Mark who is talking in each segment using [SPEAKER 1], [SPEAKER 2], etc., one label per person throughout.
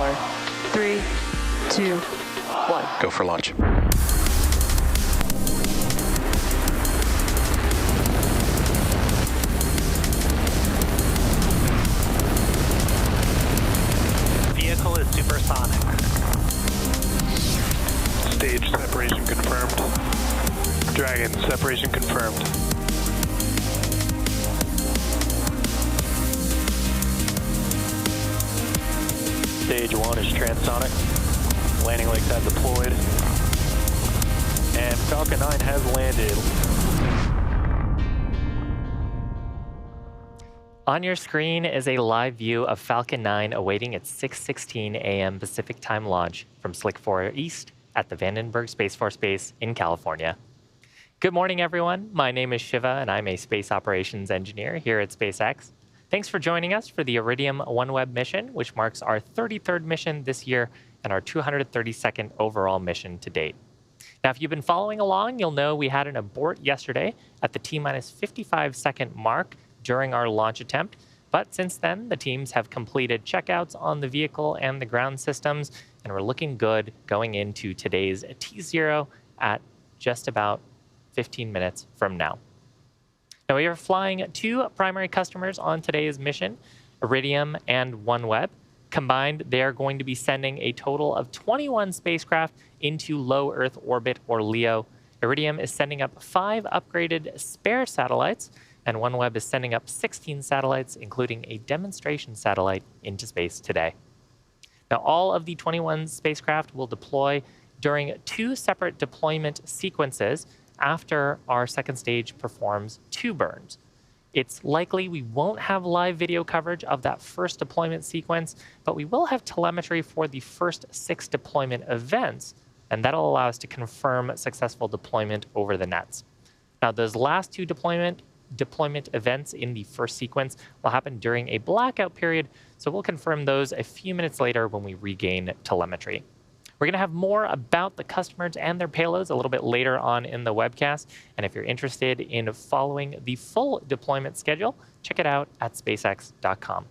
[SPEAKER 1] 4, 3, 2, 1.
[SPEAKER 2] Go for launch.
[SPEAKER 3] Vehicle is supersonic.
[SPEAKER 4] Stage separation confirmed. Dragon, separation confirmed.
[SPEAKER 3] Stage 1 is transonic. Landing legs have deployed. And Falcon 9 has landed.
[SPEAKER 5] On your screen is a live view of Falcon 9 awaiting its 6:16 a.m. Pacific Time launch from Slick 4 East at the Vandenberg Space Force Base in California. Good morning, everyone. My name is Shiva, and I'm a space operations engineer here at SpaceX. Thanks for joining us for the Iridium OneWeb mission, which marks our 33rd mission this year and our 232nd overall mission to date. Now, if you've been following along, you'll know we had an abort yesterday at the T-minus 55-second mark during our launch attempt. But since then, the teams have completed checkouts on the vehicle and the ground systems, and we're looking good going into today's T0 at just about 15 minutes from now. Now, we are flying two primary customers on today's mission, Iridium and OneWeb. Combined, they are going to be sending a total of 21 spacecraft into low Earth orbit, or LEO. Iridium is sending up 5 upgraded spare satellites, and OneWeb is sending up 16 satellites, including a demonstration satellite, into space today. Now, all of the 21 spacecraft will deploy during 2 separate deployment sequences after our second stage performs 2 burns. It's likely we won't have live video coverage of that first deployment sequence, but we will have telemetry for the first 6 deployment events, and that'll allow us to confirm successful deployment over the nets. Now, those last 2 deployment events in the first sequence will happen during a blackout period, so we'll confirm those a few minutes later when we regain telemetry. We're going to have more about the customers and their payloads a little bit later on in the webcast, and if you're interested in following the full deployment schedule, check it out at spacex.com.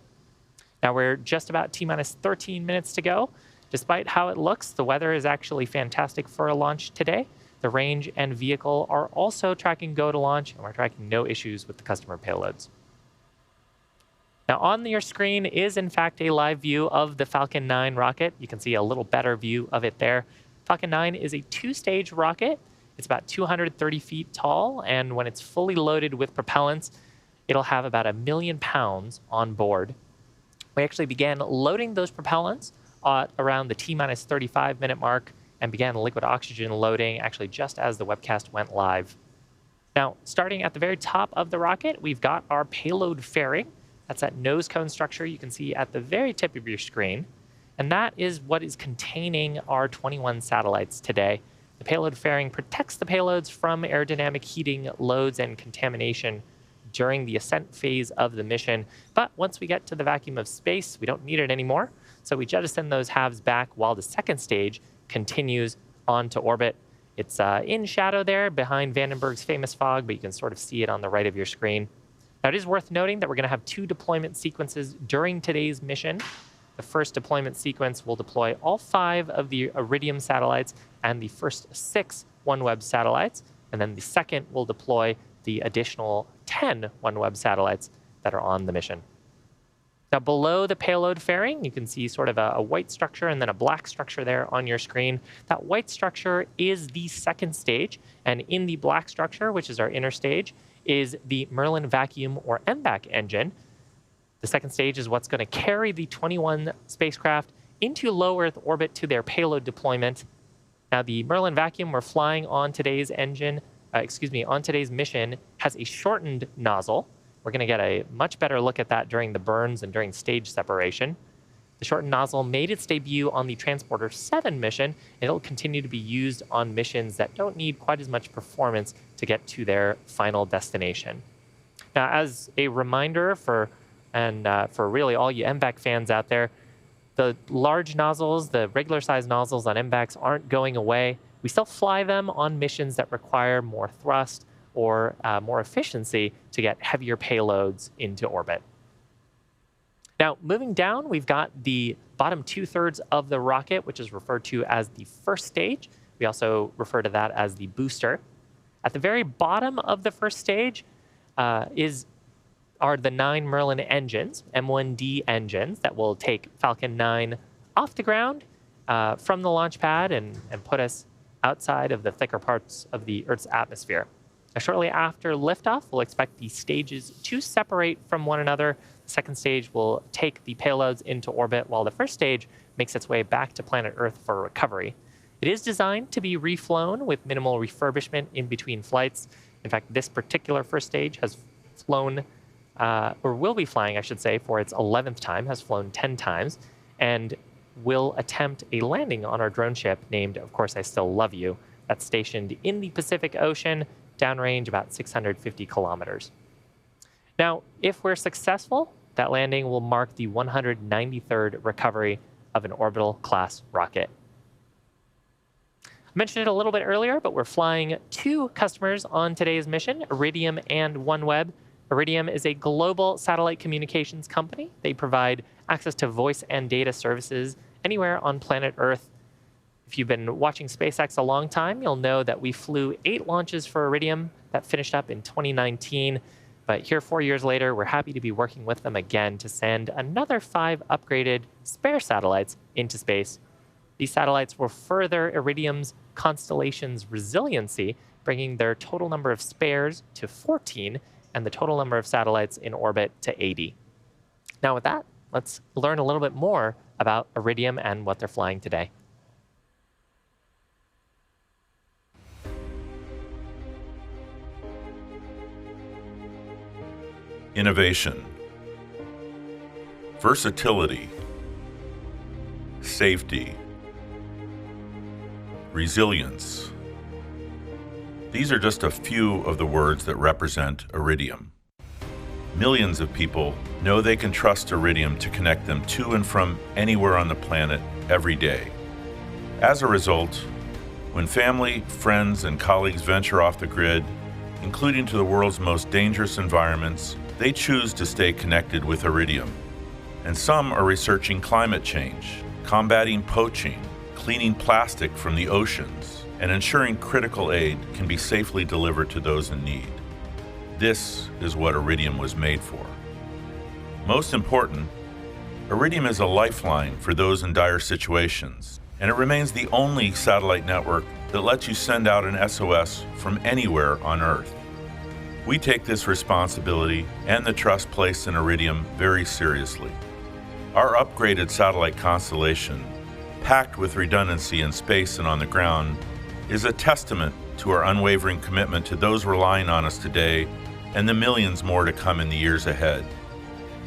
[SPEAKER 5] Now, we're just about T-minus 13 minutes to go. Despite how it looks, the weather is actually fantastic for a launch today. The range and vehicle are also tracking go to launch, and we're tracking no issues with the customer payloads. Now, on your screen is, in fact, a live view of the Falcon 9 rocket. You can see a little better view of it there. Falcon 9 is a 2-stage rocket. It's about 230 feet tall, and when it's fully loaded with propellants, it'll have about 1 million pounds on board. We actually began loading those propellants around the T-minus 35-minute mark and began liquid oxygen loading actually just as the webcast went live. Now, starting at the very top of the rocket, we've got our payload fairing. That's that nose cone structure you can see at the very tip of your screen. And that is what is containing our 21 satellites today. The payload fairing protects the payloads from aerodynamic heating loads and contamination during the ascent phase of the mission. But once we get to the vacuum of space, we don't need it anymore. So we jettison those halves back while the second stage continues onto orbit. It's in shadow there behind Vandenberg's famous fog, but you can sort of see it on the right of your screen. Now, it is worth noting that we're going to have 2 deployment sequences during today's mission. The first deployment sequence will deploy all 5 of the Iridium satellites and the first 6 OneWeb satellites. And then the second will deploy the additional 10 OneWeb satellites that are on the mission. Now, below the payload fairing, you can see sort of a white structure and then a black structure there on your screen. That white structure is the second stage. And in the black structure, which is our inner stage, is the Merlin vacuum or MVAC engine. The second stage is what's going to carry the 21 spacecraft into low Earth orbit to their payload deployment. Now, the Merlin vacuum we're flying on today's on today's mission has a shortened nozzle. We're going to get a much better look at that during the burns and during stage separation. The shortened nozzle made its debut on the Transporter 7 mission, and it'll continue to be used on missions that don't need quite as much performance to get to their final destination. Now, as a reminder for really all you MVAC fans out there, the large nozzles, the regular size nozzles on MVACs aren't going away. We still fly them on missions that require more thrust or more efficiency to get heavier payloads into orbit. Now, moving down, we've got the bottom 2/3 of the rocket, which is referred to as the first stage. We also refer to that as the booster. At the very bottom of the first stage are the 9 Merlin engines, M1D engines, that will take Falcon 9 off the ground from the launch pad and put us outside of the thicker parts of the Earth's atmosphere. Now, shortly after liftoff, we'll expect the stages to separate from one another. The second stage will take the payloads into orbit, while the first stage makes its way back to planet Earth for recovery. It is designed to be reflown with minimal refurbishment in between flights. In fact, this particular first stage has flown, or will be flying, I should say, for its 11th time, has flown 10 times, and will attempt a landing on our drone ship named, of course, I Still Love You. That's stationed in the Pacific Ocean, downrange about 650 kilometers. Now, if we're successful, that landing will mark the 193rd recovery of an orbital class rocket. I mentioned it a little bit earlier, but we're flying 2 customers on today's mission, Iridium and OneWeb. Iridium is a global satellite communications company. They provide access to voice and data services anywhere on planet Earth. If you've been watching SpaceX a long time, you'll know that we flew 8 launches for Iridium that finished up in 2019. But here, 4 years later, we're happy to be working with them again to send another 5 upgraded spare satellites into space. These satellites will further Iridium's constellation's resiliency, bringing their total number of spares to 14 and the total number of satellites in orbit to 80. Now with that, let's learn a little bit more about Iridium and what they're flying today.
[SPEAKER 2] Innovation, versatility, safety, resilience. These are just a few of the words that represent Iridium. Millions of people know they can trust Iridium to connect them to and from anywhere on the planet every day. As a result, when family, friends, and colleagues venture off the grid, including to the world's most dangerous environments, they choose to stay connected with Iridium. And some are researching climate change, combating poaching, cleaning plastic from the oceans, and ensuring critical aid can be safely delivered to those in need. This is what Iridium was made for. Most important, Iridium is a lifeline for those in dire situations, and it remains the only satellite network that lets you send out an SOS from anywhere on Earth. We take this responsibility and the trust placed in Iridium very seriously. Our upgraded satellite constellation, packed with redundancy in space and on the ground, is a testament to our unwavering commitment to those relying on us today and the millions more to come in the years ahead.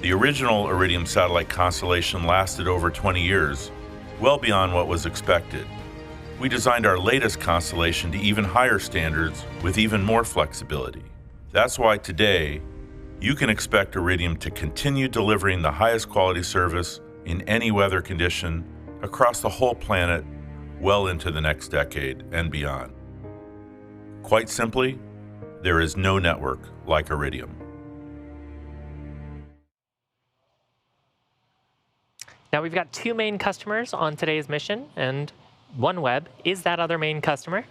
[SPEAKER 2] The original Iridium satellite constellation lasted over 20 years, well beyond what was expected. We designed our latest constellation to even higher standards with even more flexibility. That's why today, you can expect Iridium to continue delivering the highest quality service in any weather condition across the whole planet well into the next decade and beyond. Quite simply, there is no network like Iridium.
[SPEAKER 5] Now we've got 2 main customers on today's mission, and OneWeb is that other main customer.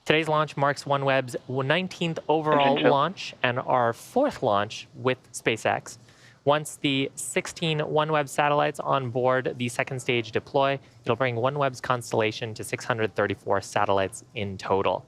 [SPEAKER 5] Today's launch marks OneWeb's 19th overall launch and our 4th launch with SpaceX. Once the 16 OneWeb satellites on board the second stage deploy, it'll bring OneWeb's constellation to 634 satellites in total.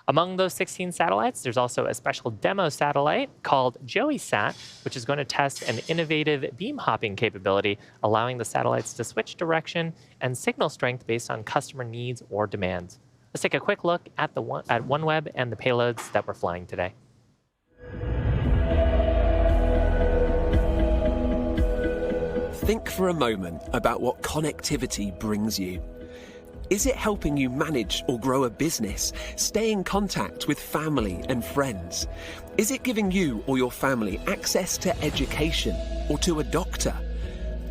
[SPEAKER 5] Among those 16 satellites, there's also a special demo satellite called JoeySat, which is going to test an innovative beam hopping capability, allowing the satellites to switch direction and signal strength based on customer needs or demands. Let's take a quick look at OneWeb and the payloads that we're flying today.
[SPEAKER 6] Think for a moment about what connectivity brings you. Is it helping you manage or grow a business, stay in contact with family and friends? Is it giving you or your family access to education or to a doctor?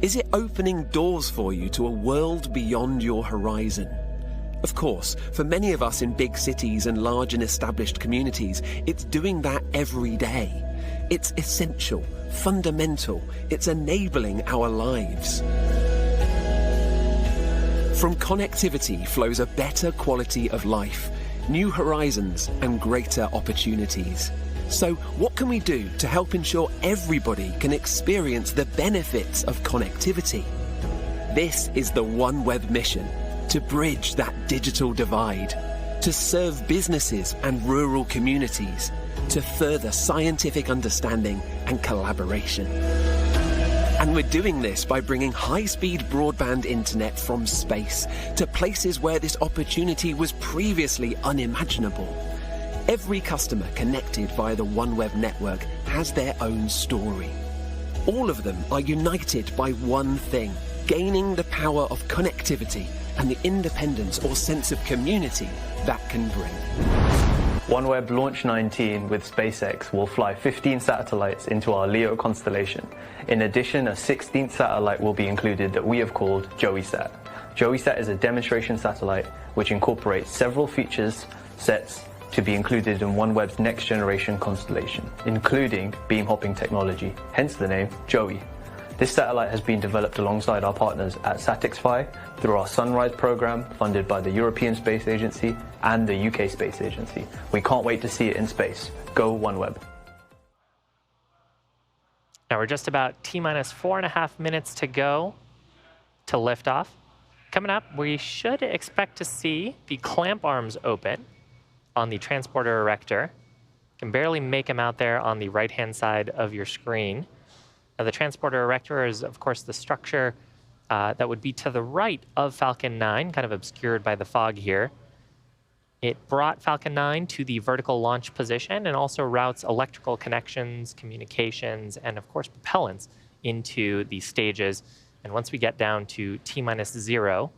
[SPEAKER 6] Is it opening doors for you to a world beyond your horizon? Of course, for many of us in big cities and large and established communities, it's doing that every day. It's essential fundamental. It's enabling our lives. From connectivity flows a better quality of life, new horizons and greater opportunities. So what can we do to help ensure everybody can experience the benefits of connectivity? This is the OneWeb mission, to bridge that digital divide, to serve businesses and rural communities, to further scientific understanding and collaboration. And we're doing this by bringing high-speed broadband internet from space to places where this opportunity was previously unimaginable. Every customer connected via the OneWeb network has their own story. All of them are united by one thing: gaining the power of connectivity and the independence or sense of community that can bring.
[SPEAKER 7] OneWeb Launch 19 with SpaceX will fly 15 satellites into our LEO constellation. In addition, a 16th satellite will be included that we have called JoeySat. JoeySat is a demonstration satellite which incorporates several features sets to be included in OneWeb's next generation constellation, including beam hopping technology, hence the name Joey. This satellite has been developed alongside our partners at SatixFy through our Sunrise program funded by the European Space Agency and the UK Space Agency. We can't wait to see it in space. Go OneWeb.
[SPEAKER 5] Now we're just about T-minus 4.5 minutes to go to liftoff. Coming up, we should expect to see the clamp arms open on the transporter erector. You can barely make them out there on the right-hand side of your screen. Now, the transporter erector is, of course, the structure that would be to the right of Falcon 9, kind of obscured by the fog here. It brought Falcon 9 to the vertical launch position and also routes electrical connections, communications, and, of course, propellants into the stages. And once we get down to T-minus 0,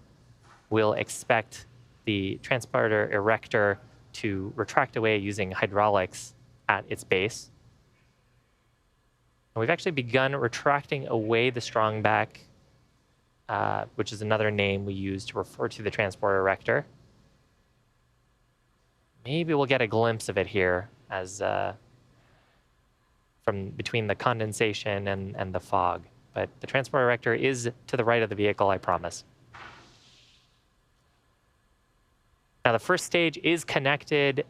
[SPEAKER 5] we'll expect the transporter erector to retract away using hydraulics at its base. And we've actually begun retracting away the strong back, which is another name we use to refer to the transporter erector. Maybe we'll get a glimpse of it here as from between the condensation and the fog. But the transporter erector is to the right of the vehicle, I promise. Now, the first stage is connected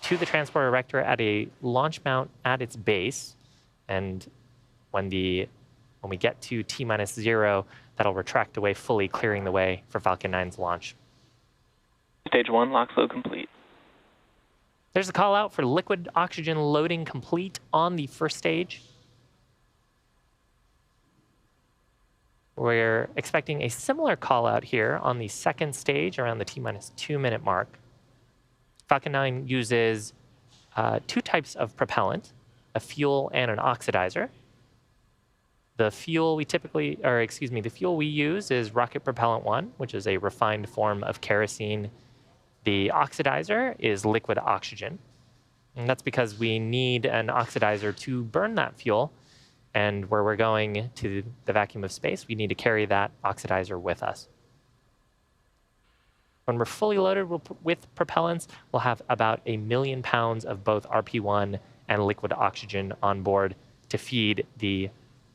[SPEAKER 5] to the transporter erector at a launch mount at its base. And when we get to T-minus 0, that'll retract away fully, clearing the way for Falcon 9's launch.
[SPEAKER 8] Stage 1, lock flow complete.
[SPEAKER 5] There's a call out for liquid oxygen loading complete on the first stage. We're expecting a similar call out here on the second stage around the T-minus 2 minute mark. Falcon 9 uses two types of propellant, a fuel and an oxidizer. The fuel the fuel we use is rocket propellant 1, which is a refined form of kerosene. The oxidizer is liquid oxygen. And that's because we need an oxidizer to burn that fuel. And where we're going to the vacuum of space, we need to carry that oxidizer with us. When we're fully loaded with propellants, we'll have about 1 million pounds of both RP1 and liquid oxygen on board to feed the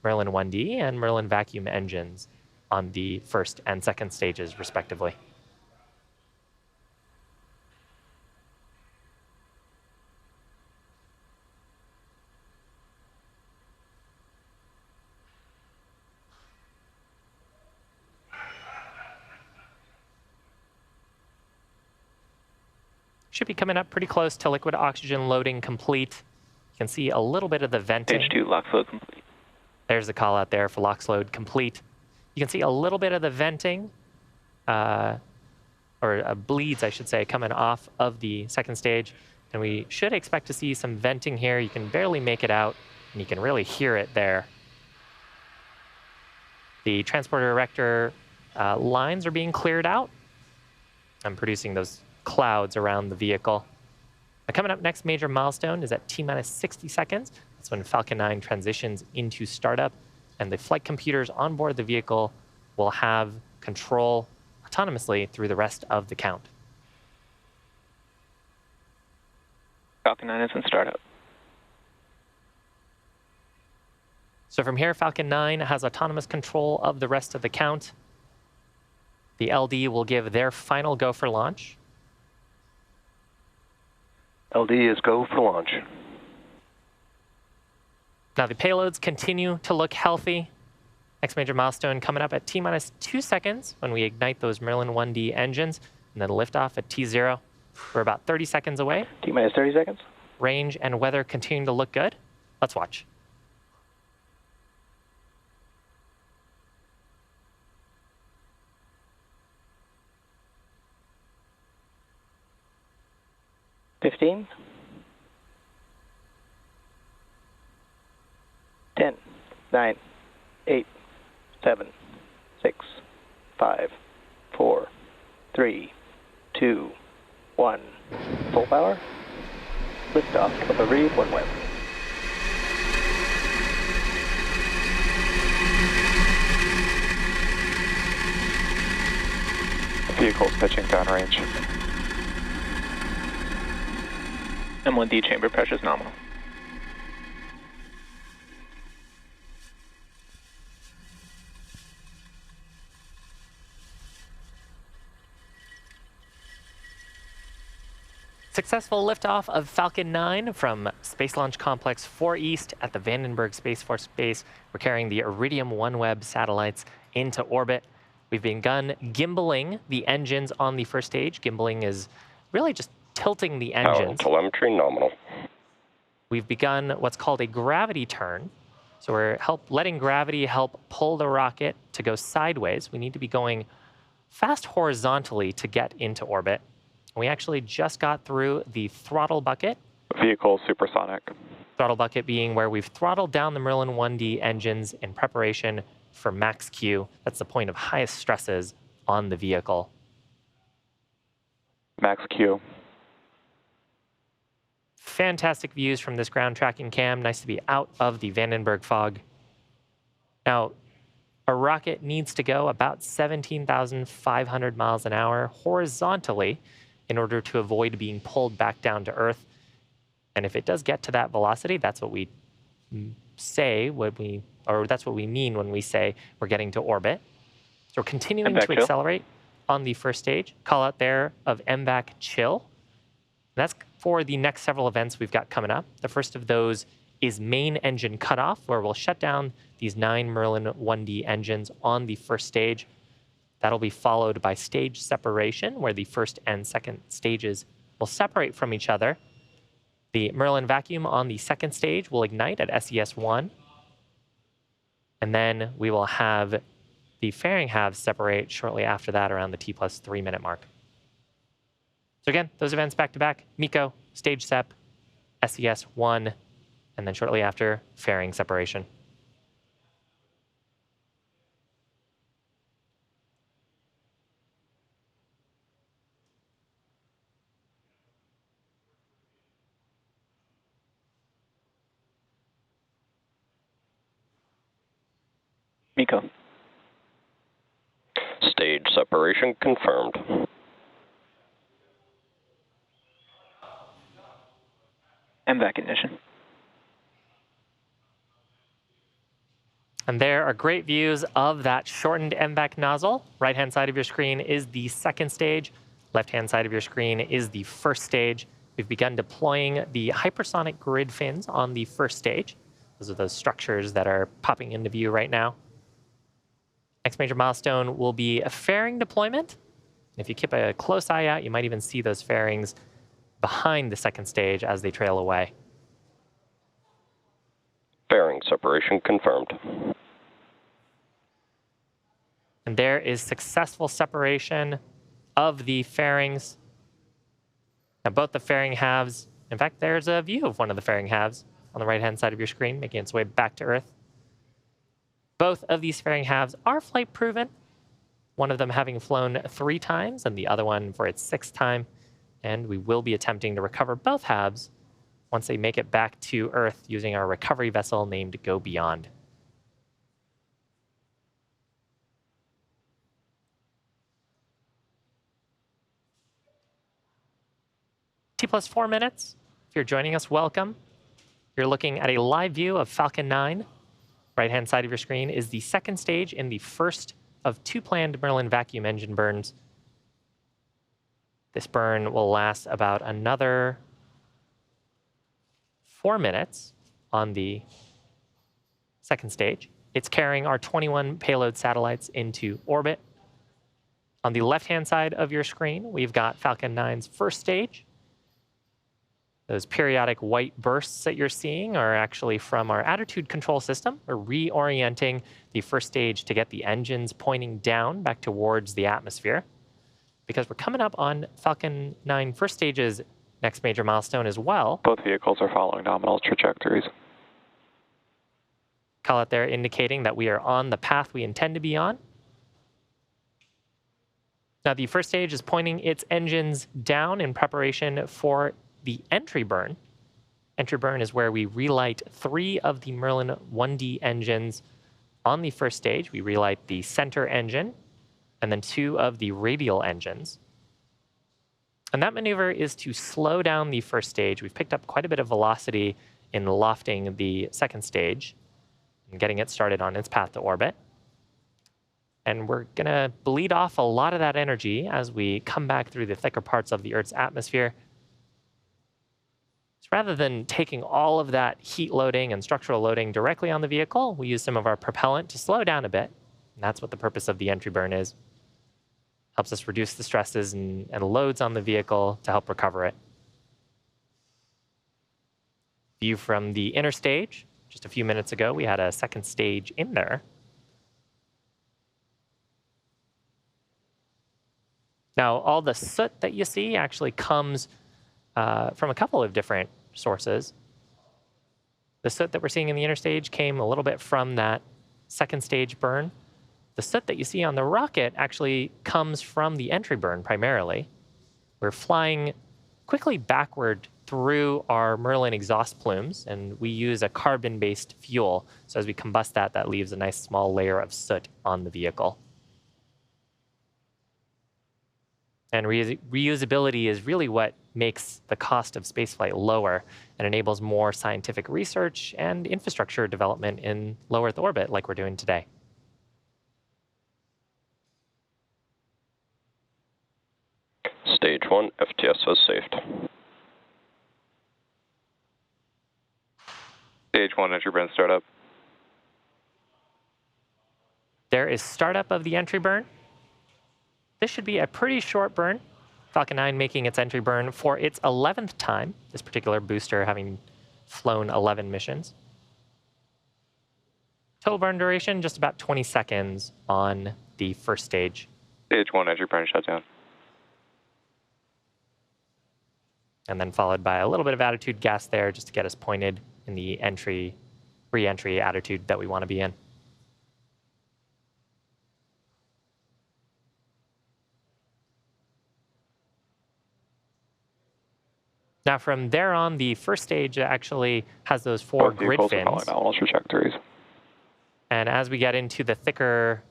[SPEAKER 5] Merlin 1D and Merlin vacuum engines on the first and second stages, respectively. Should be coming up pretty close to liquid oxygen loading complete. You can see a little bit of the venting.
[SPEAKER 8] Stage 2, lock flow complete.
[SPEAKER 5] There's the call out there for LOX load complete. You can see a little bit of the venting, bleeds, I should say, coming off of the second stage. And we should expect to see some venting here. You can barely make it out, and you can really hear it there. The transporter erector lines are being cleared out. I'm producing those clouds around the vehicle. Now, coming up next major milestone is at T-minus 60 seconds. That's when Falcon 9 transitions into startup, and the flight computers on board the vehicle will have control autonomously through the rest of the count.
[SPEAKER 8] Falcon 9 is in startup.
[SPEAKER 5] So from here, Falcon 9 has autonomous control of the rest of the count. The LD will give their final go for launch.
[SPEAKER 4] LD is go for launch.
[SPEAKER 5] Now the payloads continue to look healthy. Next major milestone coming up at T-minus 2 seconds when we ignite those Merlin 1D engines, and then liftoff at T0. We're about 30 seconds away.
[SPEAKER 8] T-minus 30 seconds.
[SPEAKER 5] Range and weather continuing to look good. Let's watch.
[SPEAKER 8] $15. 10, 9, 8, 7, 6, 5, 4, 3, 2, 1. Full power. Liftoff of Iridium OneWeb.
[SPEAKER 3] Vehicles pitching downrange.
[SPEAKER 8] M1D chamber pressure is nominal.
[SPEAKER 5] Successful liftoff of Falcon 9 from Space Launch Complex 4 East at the Vandenberg Space Force Base. We're carrying the Iridium OneWeb satellites into orbit. We've begun gimbaling the engines on the first stage. Gimbaling is really just tilting the engines.
[SPEAKER 9] Telemetry nominal.
[SPEAKER 5] We've begun what's called a gravity turn. So we're letting gravity help pull the rocket to go sideways. We need to be going fast horizontally to get into orbit. We actually just got through the throttle bucket.
[SPEAKER 3] Vehicle supersonic.
[SPEAKER 5] Throttle bucket being where we've throttled down the Merlin 1D engines in preparation for max Q. That's the point of highest stresses on the vehicle.
[SPEAKER 3] Max Q.
[SPEAKER 5] Fantastic views from this ground tracking cam. Nice to be out of the Vandenberg fog. Now, a rocket needs to go about 17,500 miles an hour horizontally in order to avoid being pulled back down to Earth. And if it does get to that velocity, that's what we say, that's what we mean when we say we're getting to orbit. So we're continuing to accelerate on the first stage. Call out there of MVAC chill. And that's for the next several events we've got coming up. The first of those is main engine cutoff, where we'll shut down these 9 Merlin 1D engines on the first stage. That'll be followed by stage separation, where the first and second stages will separate from each other. The Merlin vacuum on the second stage will ignite at SES-1. And then we will have the fairing halves separate shortly after that around the T+3 minute mark. So again, those events back to back, MECO, stage sep, SES-1, and then shortly after, fairing separation.
[SPEAKER 8] MECO.
[SPEAKER 9] Stage separation confirmed.
[SPEAKER 8] MVAC ignition.
[SPEAKER 5] And there are great views of that shortened MVAC nozzle. Right-hand side of your screen is the second stage. Left-hand side of your screen is the first stage. We've begun deploying the hypersonic grid fins on the first stage. Those are those structures that are popping into view right now. Next major milestone will be a fairing deployment. If you keep a close eye out, you might even see those fairings behind the second stage as they trail away.
[SPEAKER 9] Fairing separation confirmed.
[SPEAKER 5] And there is successful separation of the fairings. Now both the fairing halves, in fact, there's a view of one of the fairing halves on the right-hand side of your screen, making its way back to Earth. Both of these fairing halves are flight proven, one of them having flown 3 times and the other one for its 6th time. And we will be attempting to recover both halves once they make it back to Earth using our recovery vessel named Go Beyond. T+4 minutes. If you're joining us, welcome. You're looking at a live view of Falcon 9. We're right-hand side of your screen is the second stage in the first of 2 planned Merlin vacuum engine burns. This burn will last about another 4 minutes on the second stage. It's carrying our 21 payload satellites into orbit. On the left-hand side of your screen, we've got Falcon 9's first stage. Those periodic white bursts that you're seeing are actually from our attitude control system. We're reorienting the first stage to get the engines pointing down back towards the atmosphere, because we're coming up on Falcon 9 first stage's next major milestone as well.
[SPEAKER 8] Both vehicles are following nominal trajectories.
[SPEAKER 5] Call out there indicating that we are on the path we intend to be on. Now, the first stage is pointing its engines down in preparation for the entry burn. Entry burn is where we relight 3 of the Merlin 1D engines on the first stage. We relight the center engine and then 2 of the radial engines. And that maneuver is to slow down the first stage. We've picked up quite a bit of velocity in lofting the second stage and getting it started on its path to orbit. And we're going to bleed off a lot of that energy as we come back through the thicker parts of the Earth's atmosphere. So rather than taking all of that heat loading and structural loading directly on the vehicle, we use some of our propellant to slow down a bit. And that's what the purpose of the entry burn is. Helps us reduce the stresses and loads on the vehicle to help recover it. View from the inner stage. Just a few minutes ago, we had a second stage in there. Now, all the soot that you see actually comes from a couple of different sources. The soot that we're seeing in the inner stage came a little bit from that second stage burn. The soot that you see on the rocket actually comes from the entry burn primarily. We're flying quickly backward through our Merlin exhaust plumes, and we use a carbon-based fuel. So as we combust that, that leaves a nice small layer of soot on the vehicle. And reusability is really what makes the cost of spaceflight lower and enables more scientific research and infrastructure development in low Earth orbit like we're doing today.
[SPEAKER 9] Stage 1, FTS has saved.
[SPEAKER 8] Stage 1 entry burn startup.
[SPEAKER 5] There is startup of the entry burn. This should be a pretty short burn. Falcon 9 making its entry burn for its 11th time, this particular booster having flown 11 missions. Total burn duration, just about 20 seconds on the first stage.
[SPEAKER 8] Stage 1 entry burn shutdown.
[SPEAKER 5] And then followed by a little bit of attitude gas there just to get us pointed in the re-entry attitude that we want to be in. Now, from there on, the first stage actually has those 4 grid fins.
[SPEAKER 8] Nominal trajectories.
[SPEAKER 5] And as we get into the thicker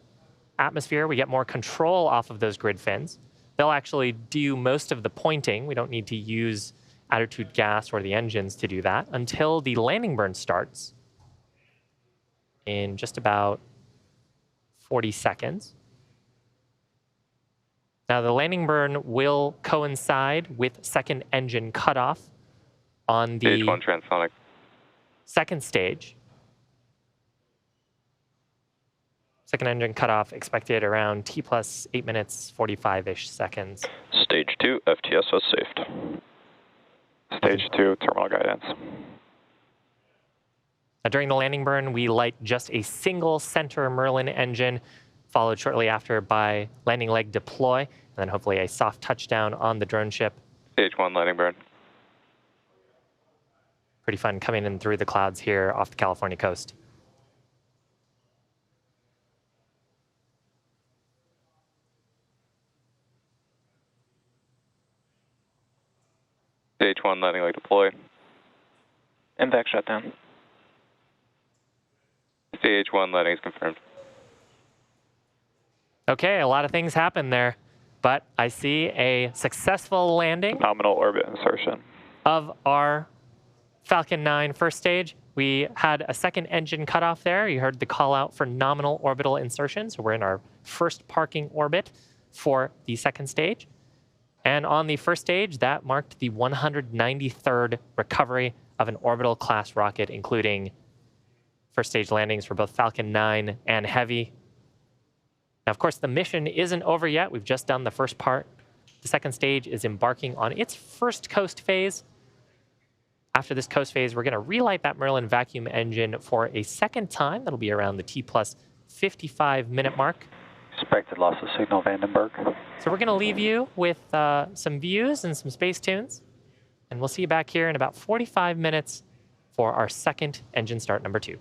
[SPEAKER 5] atmosphere, we get more control off of those grid fins. They'll actually do most of the pointing. We don't need to use attitude gas or the engines to do that until the landing burn starts in just about 40 seconds. Now, the landing burn will coincide with second engine cutoff on the
[SPEAKER 8] Stage 1 transonic.
[SPEAKER 5] second stage. Second engine cutoff expected around T plus 8 minutes, 45-ish seconds.
[SPEAKER 9] Stage 2, FTS has saved.
[SPEAKER 8] Stage 2 terminal guidance.
[SPEAKER 5] Now, during the landing burn, we light just a single center Merlin engine, followed shortly after by landing leg deploy, and then hopefully a soft touchdown on the drone ship.
[SPEAKER 8] Stage 1 landing burn.
[SPEAKER 5] Pretty fun coming in through the clouds here off the California coast.
[SPEAKER 8] Stage 1 landing leg deploy. MVAC shutdown. Stage 1 landing is confirmed.
[SPEAKER 5] Okay, a lot of things happened there, but I see a successful landing
[SPEAKER 8] Nominal orbit insertion.
[SPEAKER 5] of our Falcon 9 first stage, we had a second engine cutoff there. You heard the call out for nominal orbital insertion. So we're in our first parking orbit for the second stage. And on the first stage, that marked the 193rd recovery of an orbital class rocket, including first stage landings for both Falcon 9 and Heavy. Now, of course, the mission isn't over yet. We've just done the first part. The second stage is embarking on its first coast phase. After this coast phase, we're going to relight that Merlin vacuum engine for a second time. That'll be around the T plus 55-minute mark.
[SPEAKER 4] Expected loss of signal, Vandenberg.
[SPEAKER 5] So we're going to leave you with some views and some space tunes. And we'll see you back here in about 45 minutes for our second engine start number 2.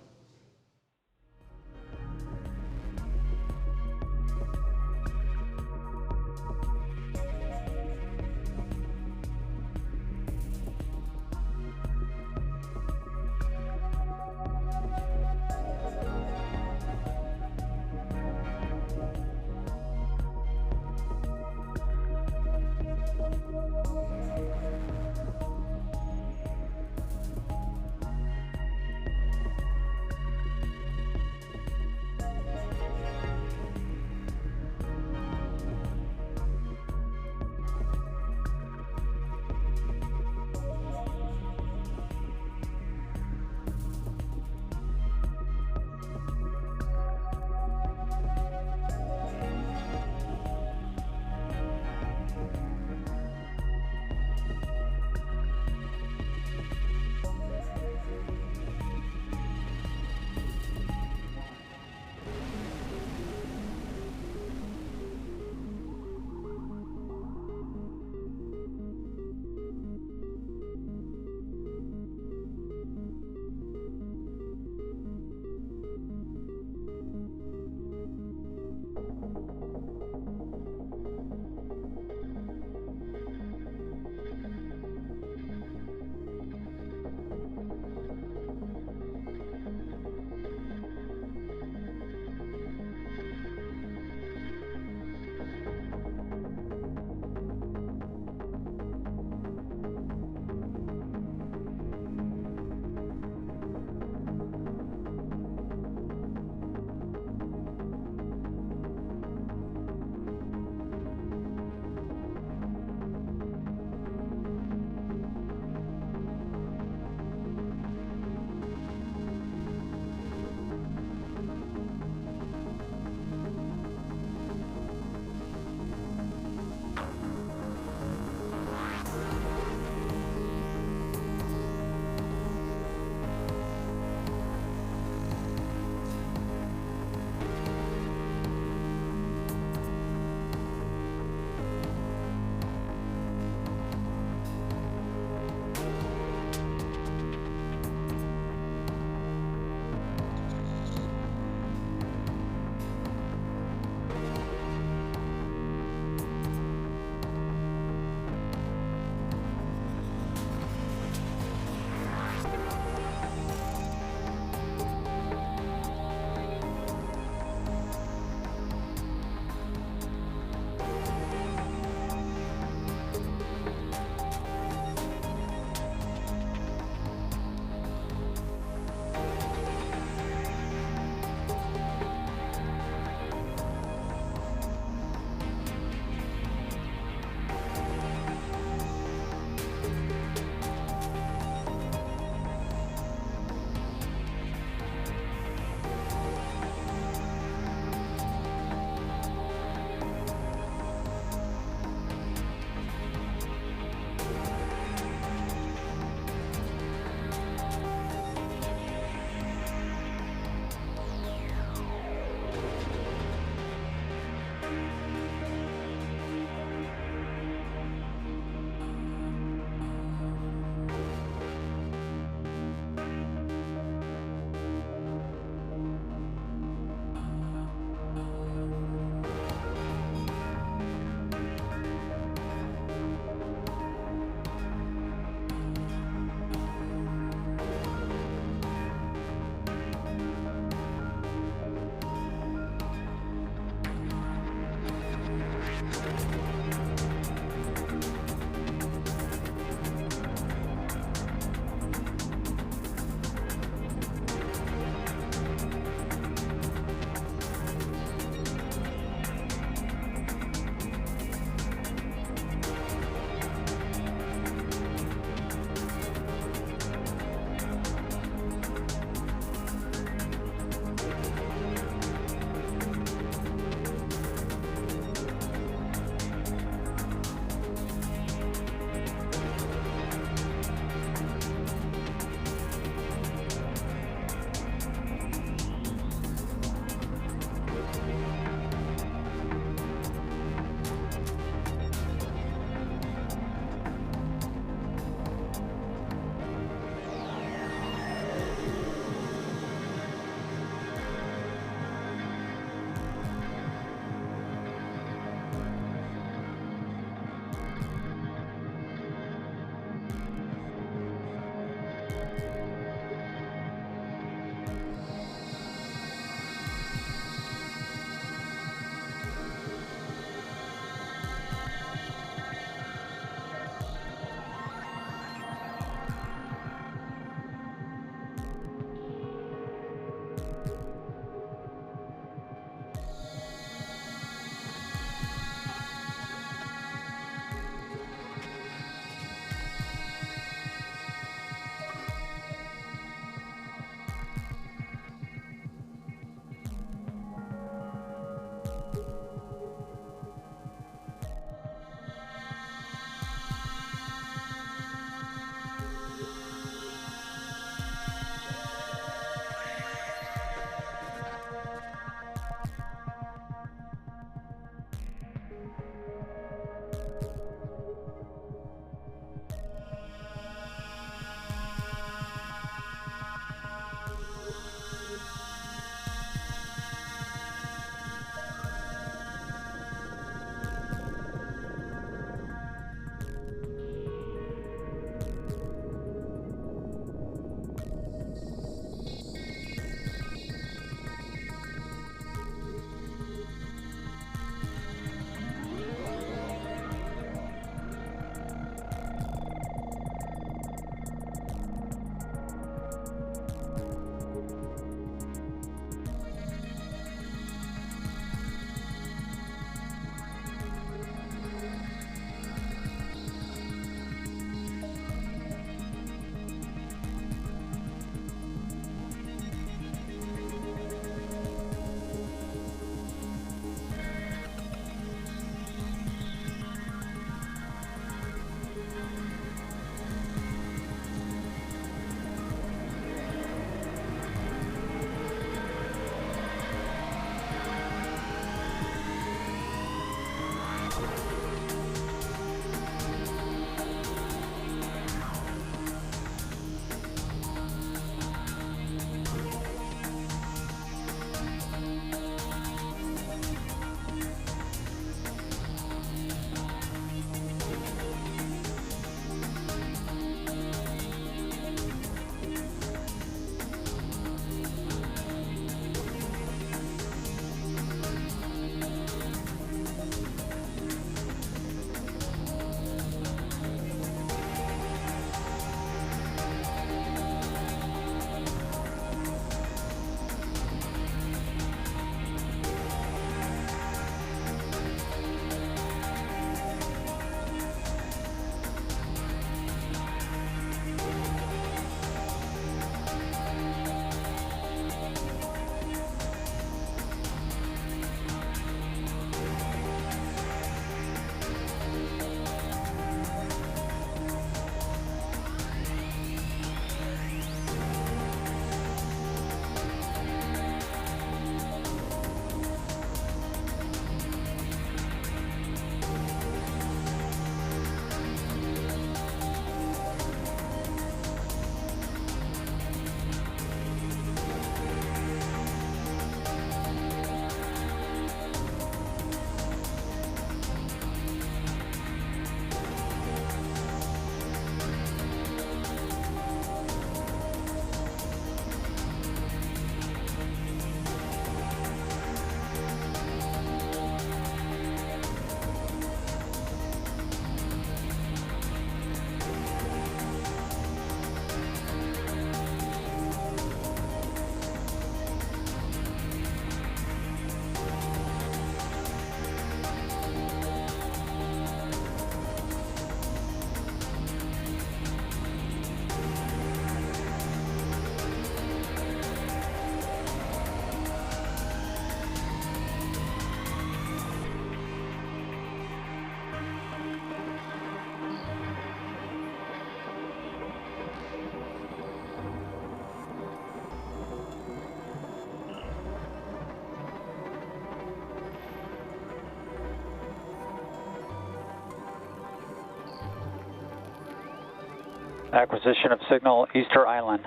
[SPEAKER 4] Acquisition of signal, Easter Island.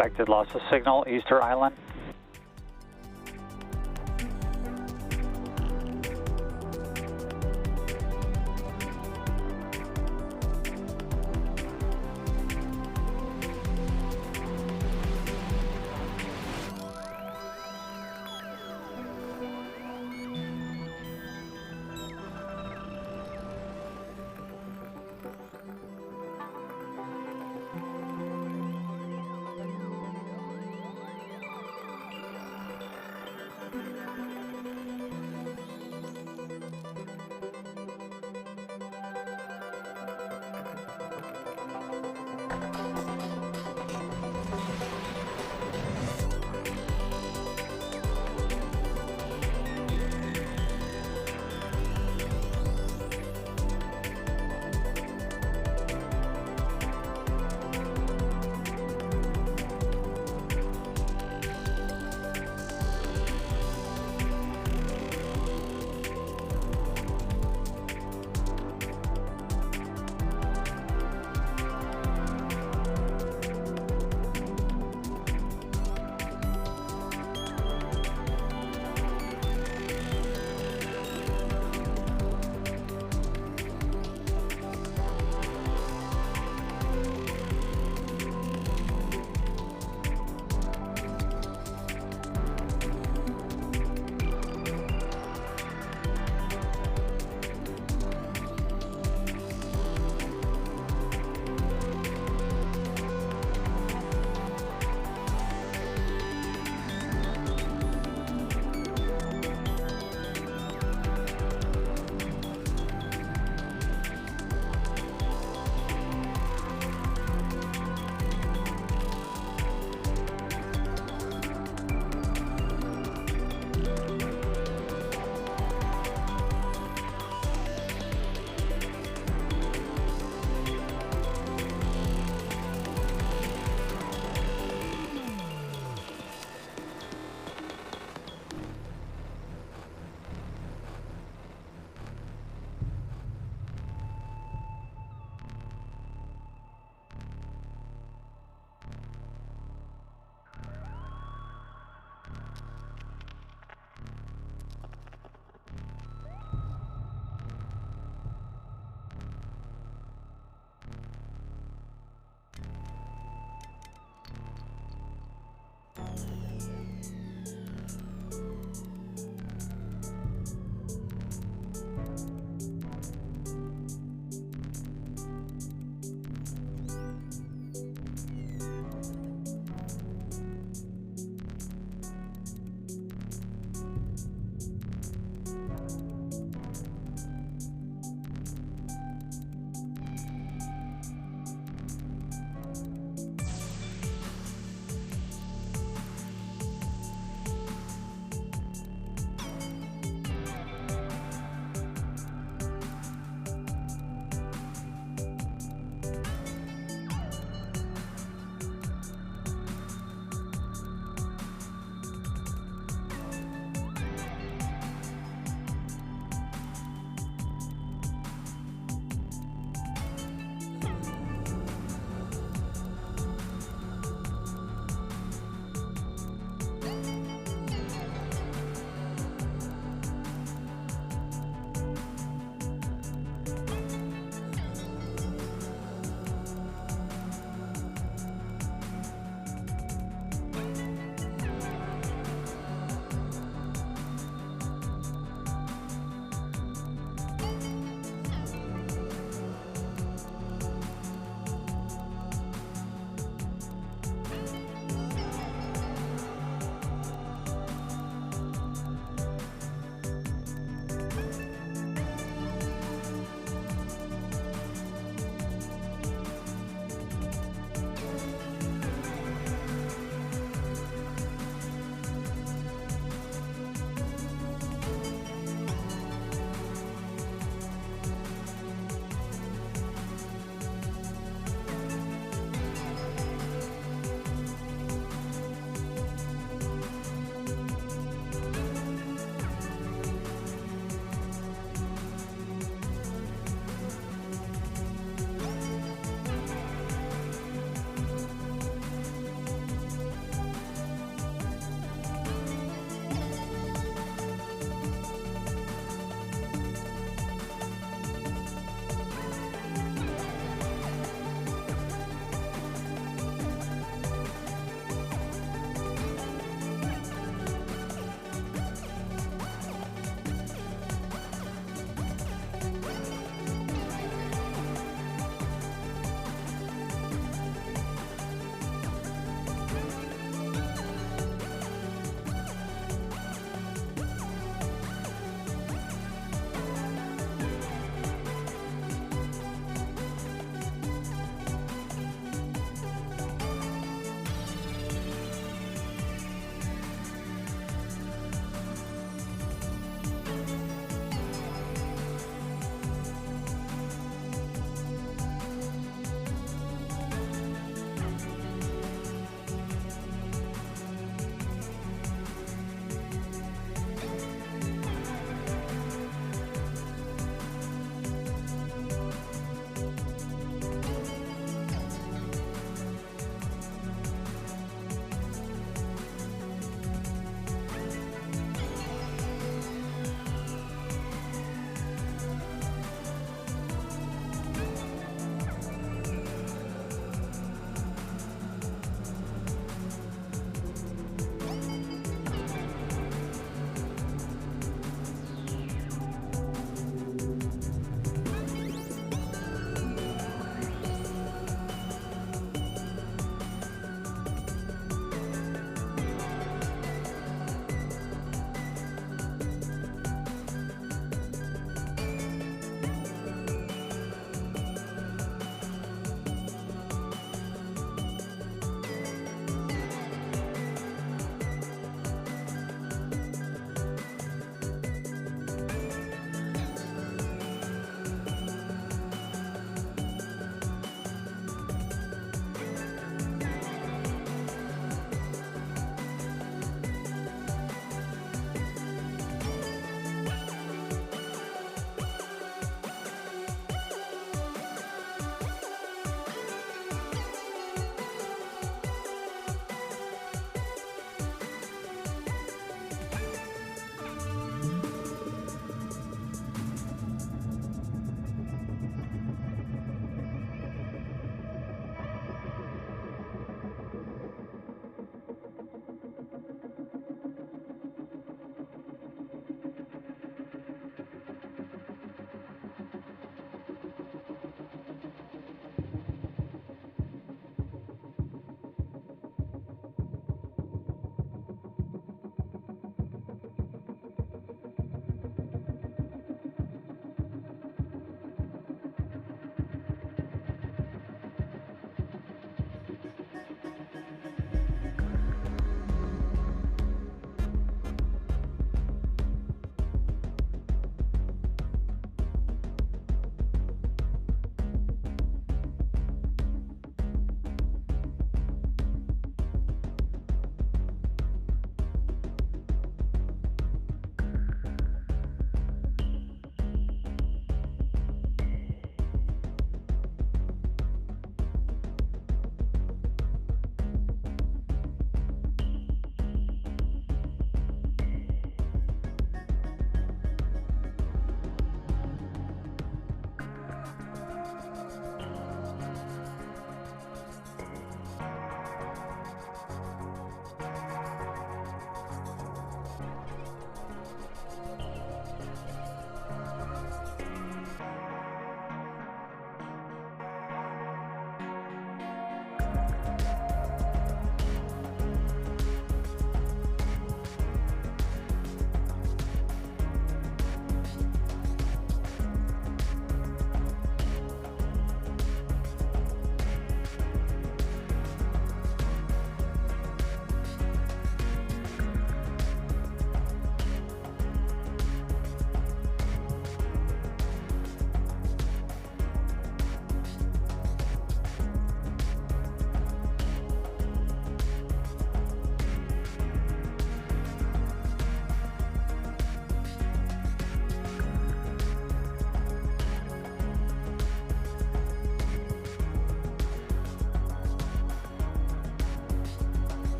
[SPEAKER 4] Expected loss of signal, Easter Island.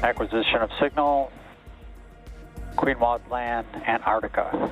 [SPEAKER 4] Acquisition of signal, Queen Maud Land, Antarctica.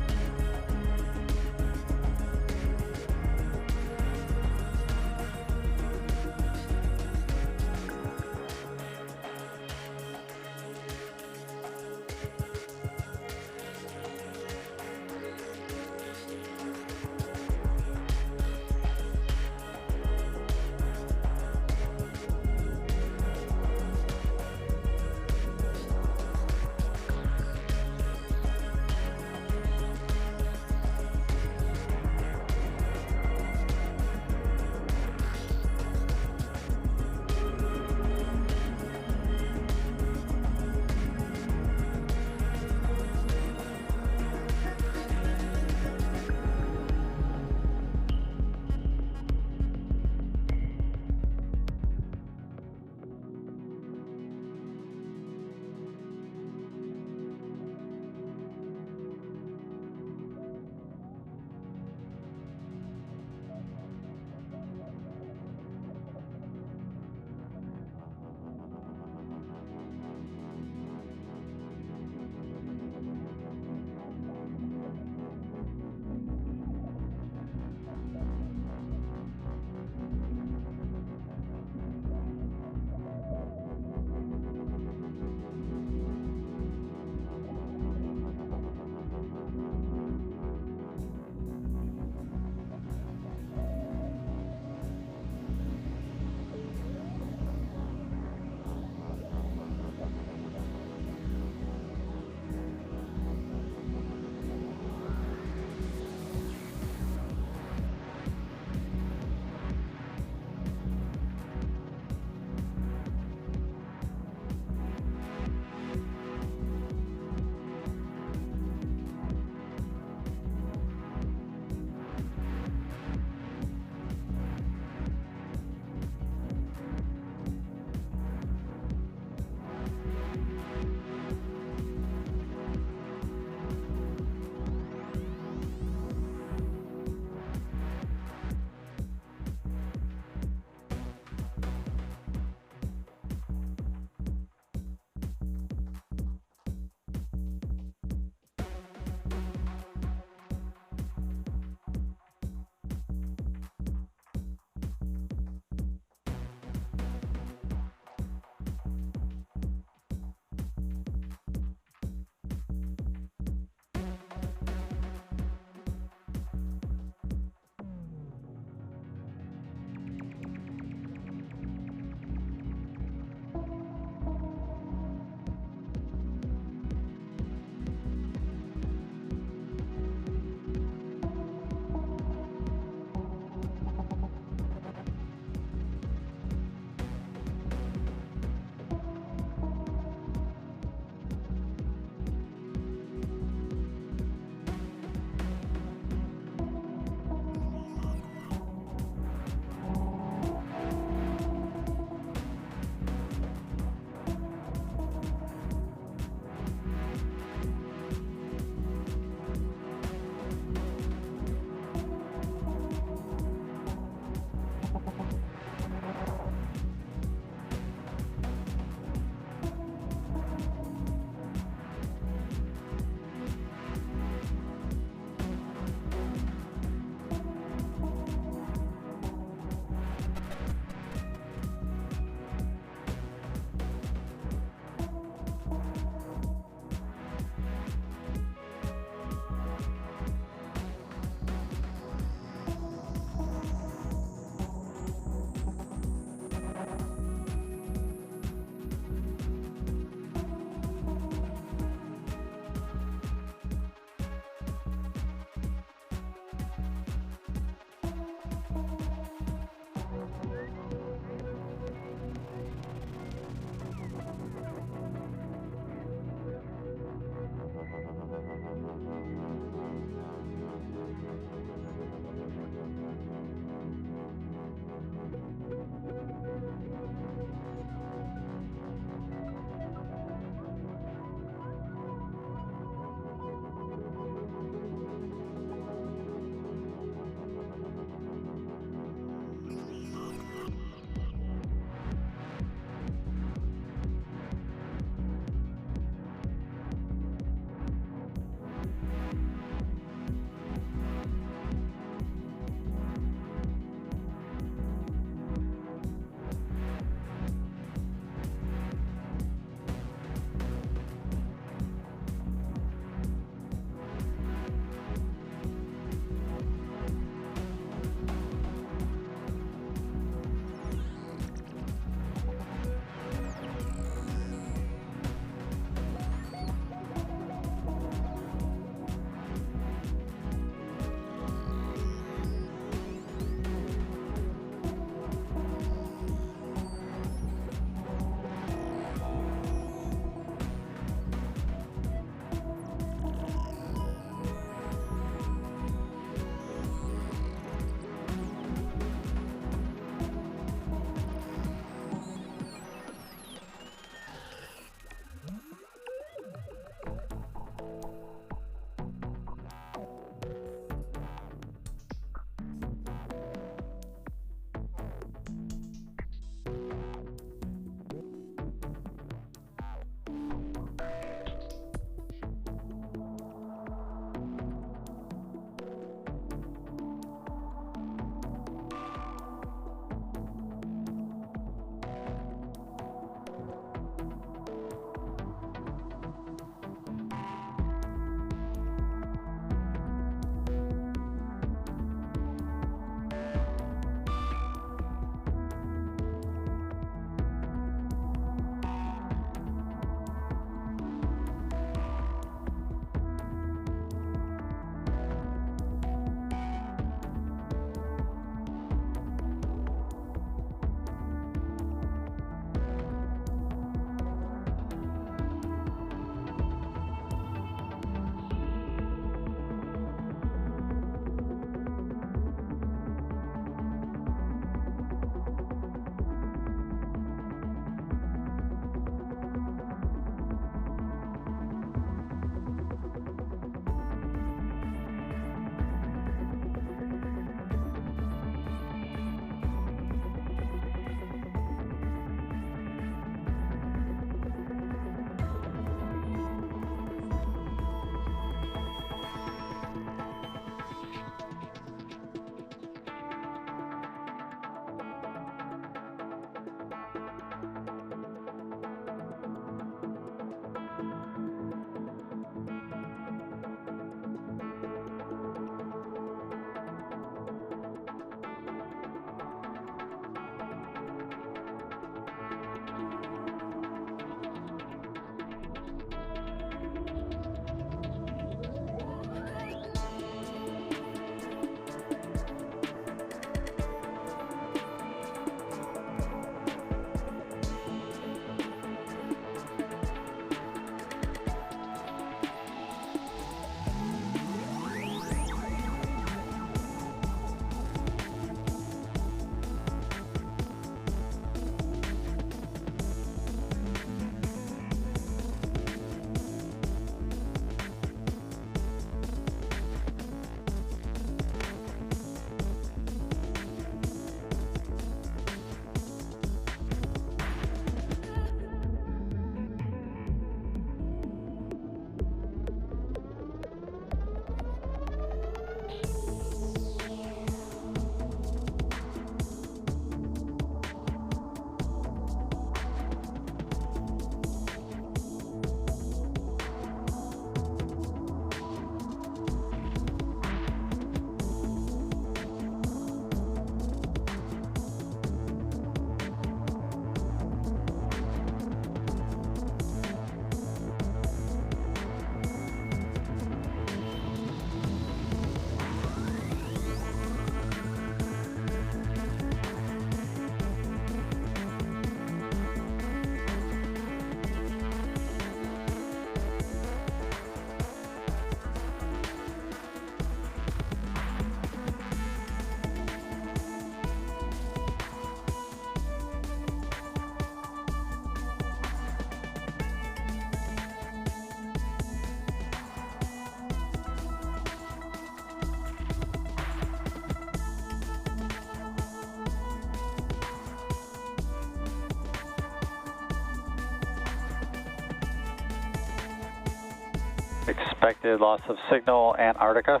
[SPEAKER 4] Expected loss of signal, Antarctica.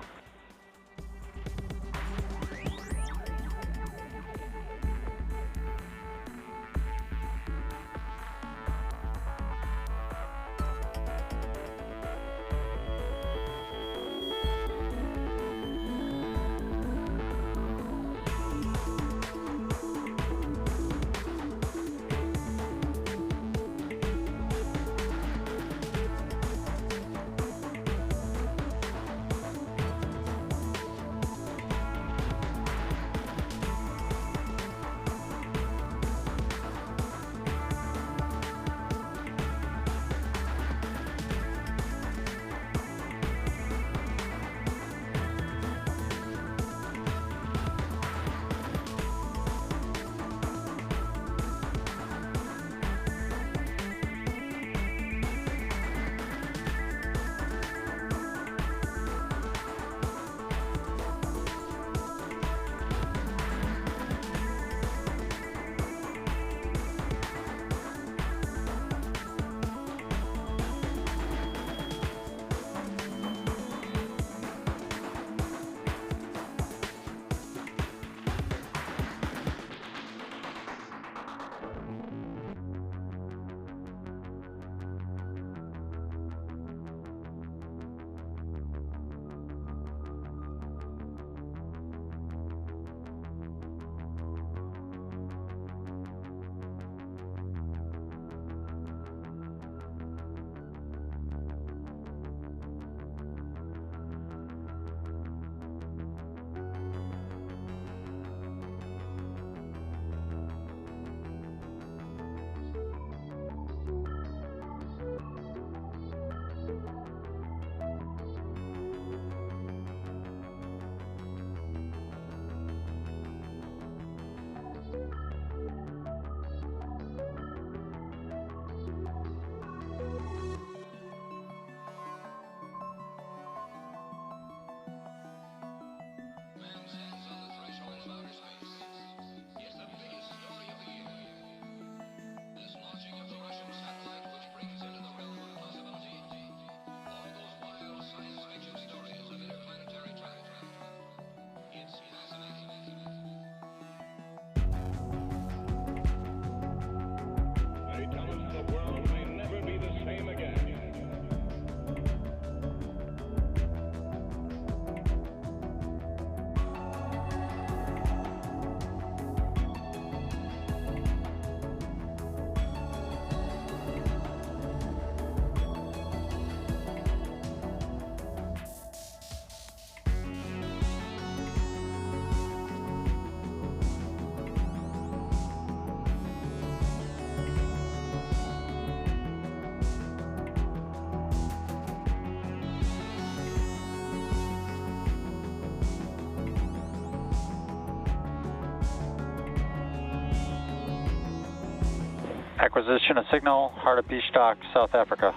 [SPEAKER 4] Acquisition of signal, Hartebeeststock, South Africa.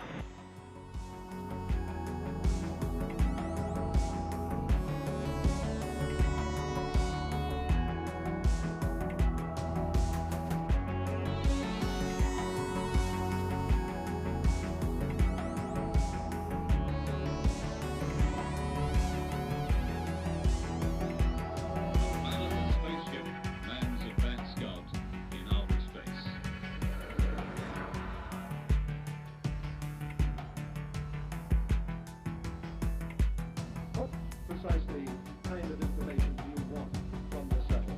[SPEAKER 10] Precisely the kind of information you want from the satellite.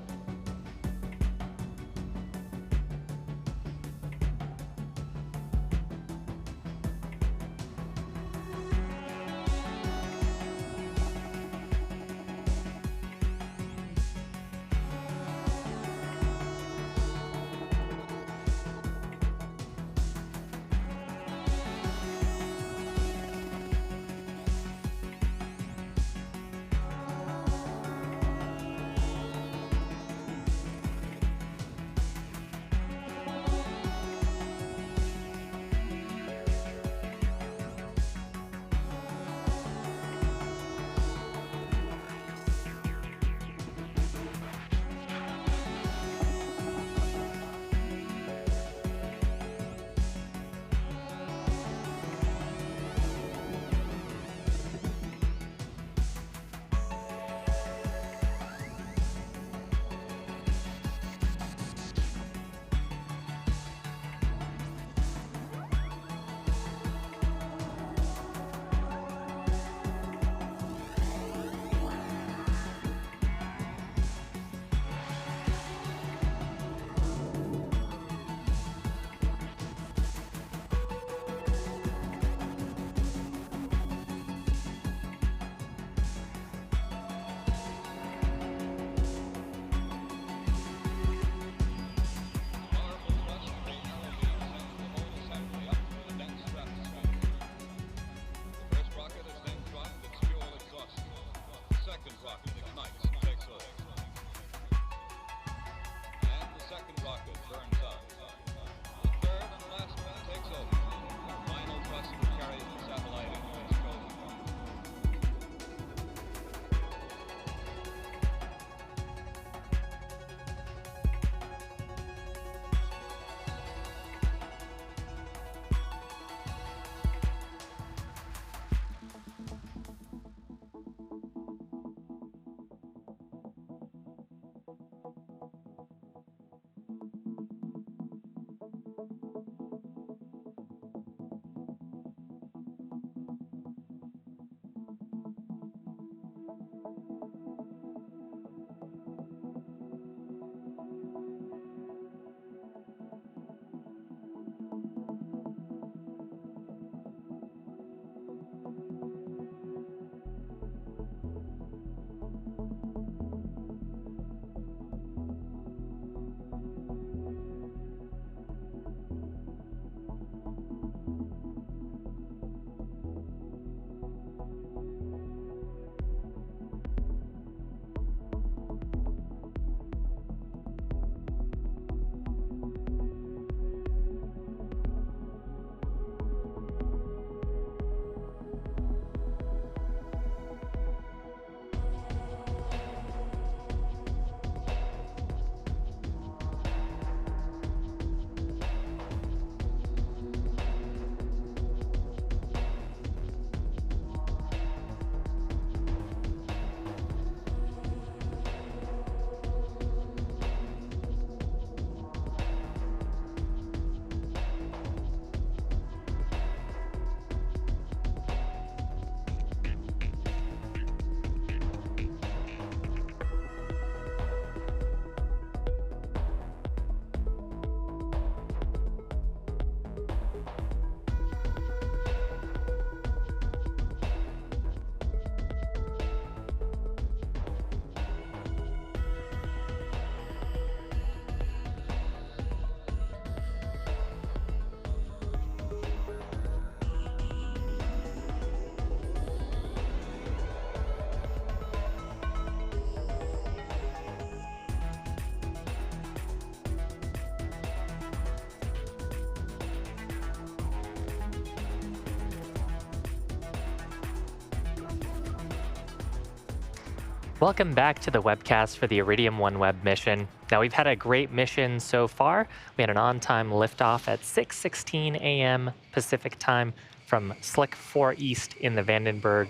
[SPEAKER 5] Welcome back to the webcast for the Iridium OneWeb mission. Now, we've had a great mission so far. We had an on-time liftoff at 6:16 a.m. Pacific time from Slick 4 East in the Vandenberg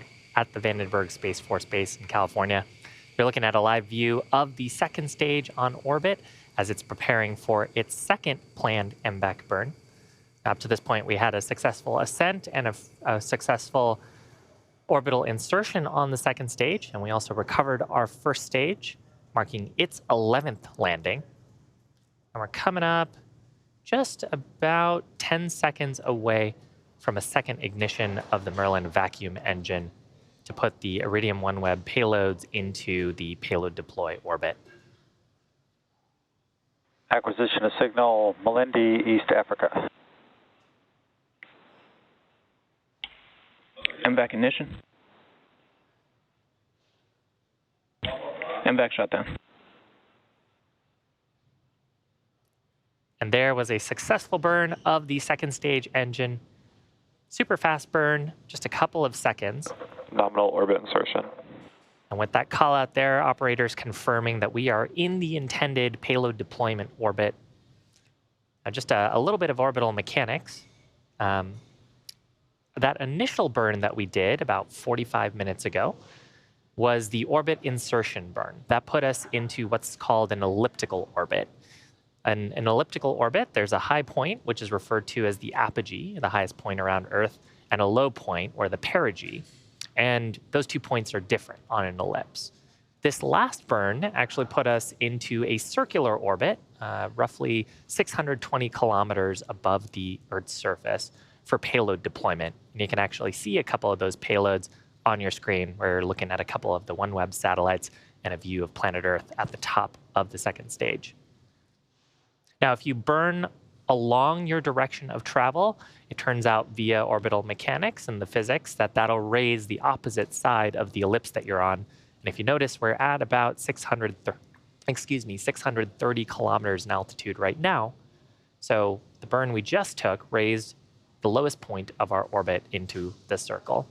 [SPEAKER 5] Space Force Base in California. You're looking at a live view of the second stage on orbit as it's preparing for its second planned MVAC burn. Up to this point, we had a successful ascent and a successful orbital insertion on the second stage, and we also recovered our first stage, marking its 11th landing. And we're coming up just about 10 seconds away from a second ignition of the Merlin vacuum engine to put the Iridium OneWeb payloads into the payload deploy orbit.
[SPEAKER 4] Acquisition of signal, Malindi, East Africa.
[SPEAKER 8] MVAC ignition. MVAC shutdown.
[SPEAKER 5] And there was a successful burn of the second stage engine. Super fast burn, just a couple of seconds.
[SPEAKER 8] Nominal orbit insertion.
[SPEAKER 5] And with that call out there, operators confirming that we are in the intended payload deployment orbit. Now, just a little bit of orbital mechanics. That initial burn that we did about 45 minutes ago was the orbit insertion burn. That put us into what's called an elliptical orbit. An elliptical orbit, there's a high point, which is referred to as the apogee, the highest point around Earth, and a low point, or the perigee. And those 2 points are different on an ellipse. This last burn actually put us into a circular orbit, roughly 620 kilometers above the Earth's surface, for payload deployment. And you can actually see a couple of those payloads on your screen. We're looking at a couple of the OneWeb satellites and a view of planet Earth at the top of the second stage. Now, if you burn along your direction of travel, it turns out via orbital mechanics and the physics that'll raise the opposite side of the ellipse that you're on. And if you notice, we're at about 630 kilometers in altitude right now. So the burn we just took raised the lowest point of our orbit into the circle.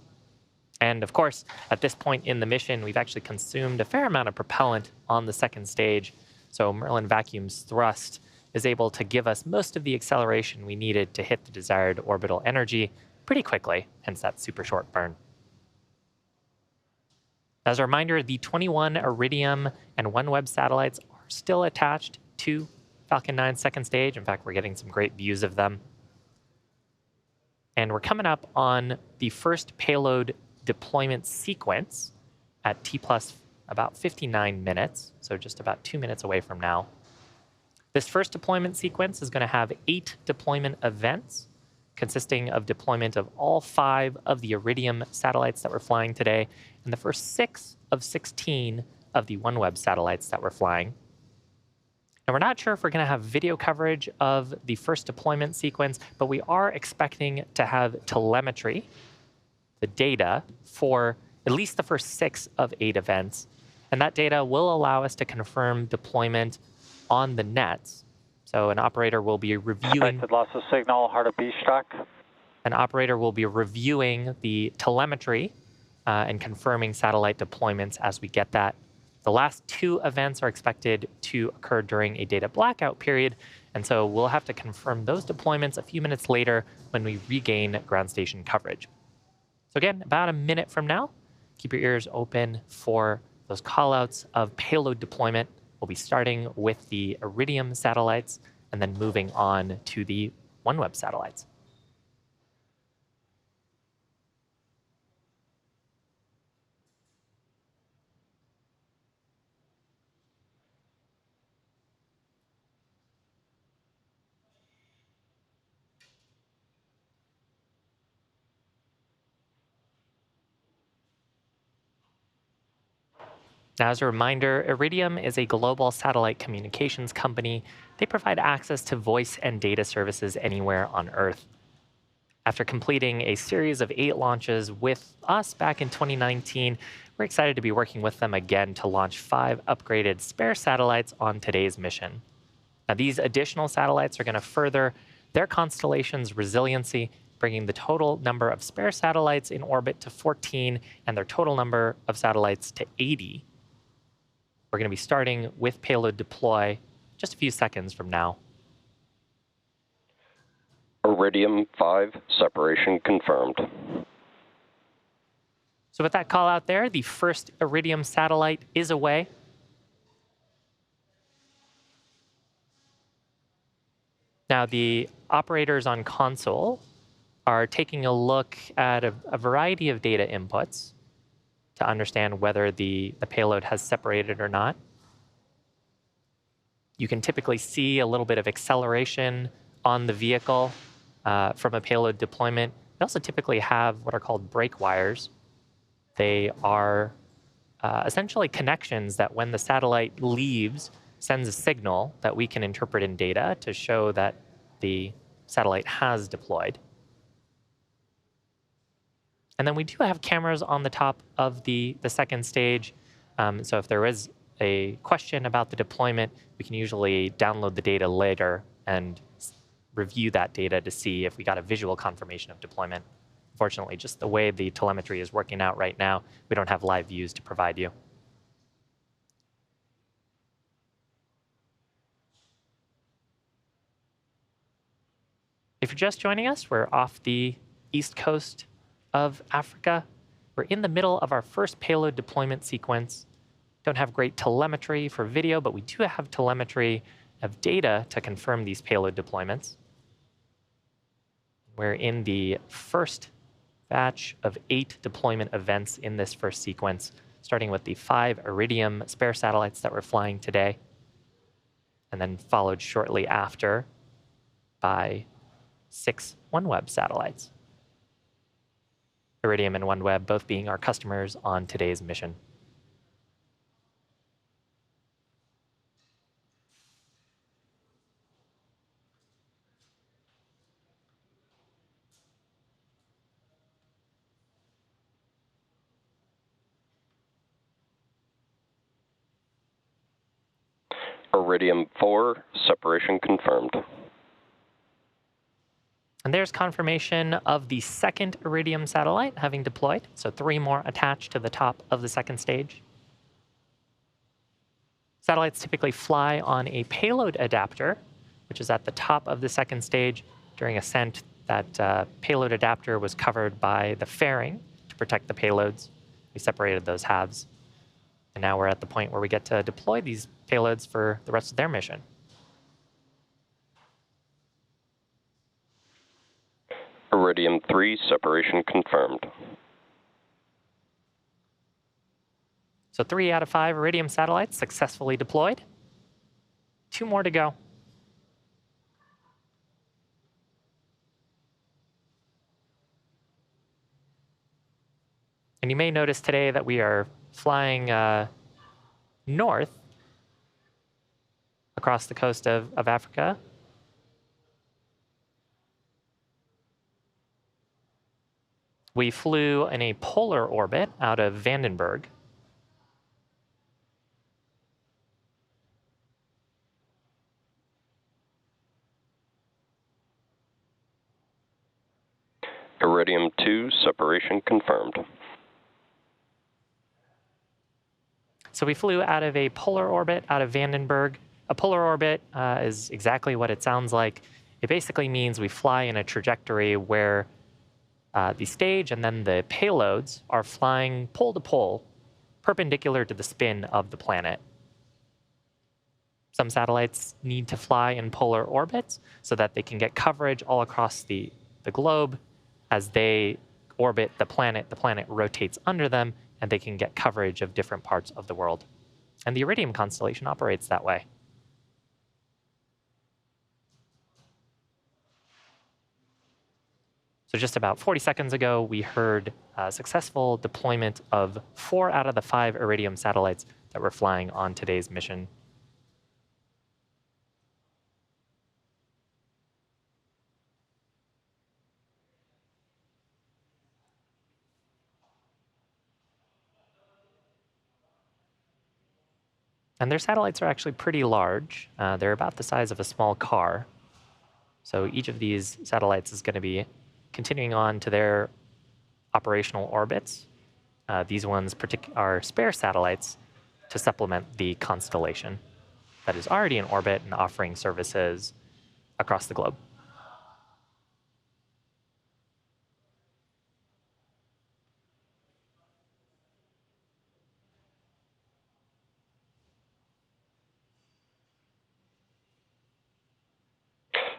[SPEAKER 5] And of course, at this point in the mission, we've actually consumed a fair amount of propellant on the second stage. So Merlin Vacuum's thrust is able to give us most of the acceleration we needed to hit the desired orbital energy pretty quickly, hence that super short burn. As a reminder, the 21 Iridium and OneWeb satellites are still attached to Falcon 9's second stage. In fact, we're getting some great views of them. And we're coming up on the first payload deployment sequence at T plus about 59 minutes, so just about 2 minutes away from now. This first deployment sequence is going to have 8 deployment events, consisting of deployment of all 5 of the Iridium satellites that we're flying today, and the first 6 of 16 of the OneWeb satellites that we're flying. Now, we're not sure if we're going to have video coverage of the first deployment sequence, but we are expecting to have telemetry, the data, for at least the first 6 of 8 events. And that data will allow us to confirm deployment on the nets. So an operator will be reviewing...
[SPEAKER 4] Loss of signal, hard to B-stock.
[SPEAKER 5] An operator will be reviewing the telemetry and confirming satellite deployments as we get that. The last 2 events are expected to occur during a data blackout period, and so we'll have to confirm those deployments a few minutes later when we regain ground station coverage. So again, about a minute from now, keep your ears open for those callouts of payload deployment. We'll be starting with the Iridium satellites and then moving on to the OneWeb satellites. Now, as a reminder, Iridium is a global satellite communications company. They provide access to voice and data services anywhere on Earth. After completing a series of 8 launches with us back in 2019, we're excited to be working with them again to launch 5 upgraded spare satellites on today's mission. Now, these additional satellites are going to further their constellation's resiliency, bringing the total number of spare satellites in orbit to 14 and their total number of satellites to 80. We're going to be starting with payload deploy just a few seconds from now.
[SPEAKER 9] Iridium 5, separation confirmed.
[SPEAKER 5] So with that call out there, the first Iridium satellite is away. Now the operators on console are taking a look at a variety of data inputs to understand whether the payload has separated or not. You can typically see a little bit of acceleration on the vehicle from a payload deployment. They also typically have what are called break wires. They are essentially connections that when the satellite leaves, sends a signal that we can interpret in data to show that the satellite has deployed. And then we do have cameras on the top of the second stage. So if there is a question about the deployment, we can usually download the data later and review that data to see if we got a visual confirmation of deployment. Unfortunately, just the way the telemetry is working out right now, we don't have live views to provide you. If you're just joining us, we're off the east coast of Africa. We're in the middle of our first payload deployment sequence. Don't have great telemetry for video, but we do have telemetry of data to confirm these payload deployments. We're in the first batch of 8 deployment events in this first sequence, starting with the 5 Iridium spare satellites that we're flying today, and then followed shortly after by 6 OneWeb satellites. Iridium and OneWeb both being our customers on today's mission.
[SPEAKER 9] Iridium 4, separation confirmed.
[SPEAKER 5] And there's confirmation of the second Iridium satellite having deployed, so 3 more attached to the top of the second stage. Satellites typically fly on a payload adapter, which is at the top of the second stage. During ascent, that payload adapter was covered by the fairing to protect the payloads. We separated those halves. And now we're at the point where we get to deploy these payloads for the rest of their mission.
[SPEAKER 9] Iridium 3, separation confirmed.
[SPEAKER 5] So 3 out of 5 Iridium satellites successfully deployed. 2 more to go. And you may notice today that we are flying north across the coast of Africa. We flew in a polar orbit out of Vandenberg.
[SPEAKER 9] Iridium 2, separation confirmed.
[SPEAKER 5] So we flew out of a polar orbit out of Vandenberg. A polar orbit is exactly what it sounds like. It basically means we fly in a trajectory where the stage and then the payloads are flying pole to pole, perpendicular to the spin of the planet. Some satellites need to fly in polar orbits so that they can get coverage all across the globe. As they orbit the planet rotates under them, and they can get coverage of different parts of the world. And the Iridium constellation operates that way. So just about 40 seconds ago, we heard successful deployment of 4 out of the 5 Iridium satellites that were flying on today's mission. And their satellites are actually pretty large. They're about the size of a small car. So each of these satellites is going to be continuing on to their operational orbits. These ones are spare satellites to supplement the constellation that is already in orbit and offering services across the globe.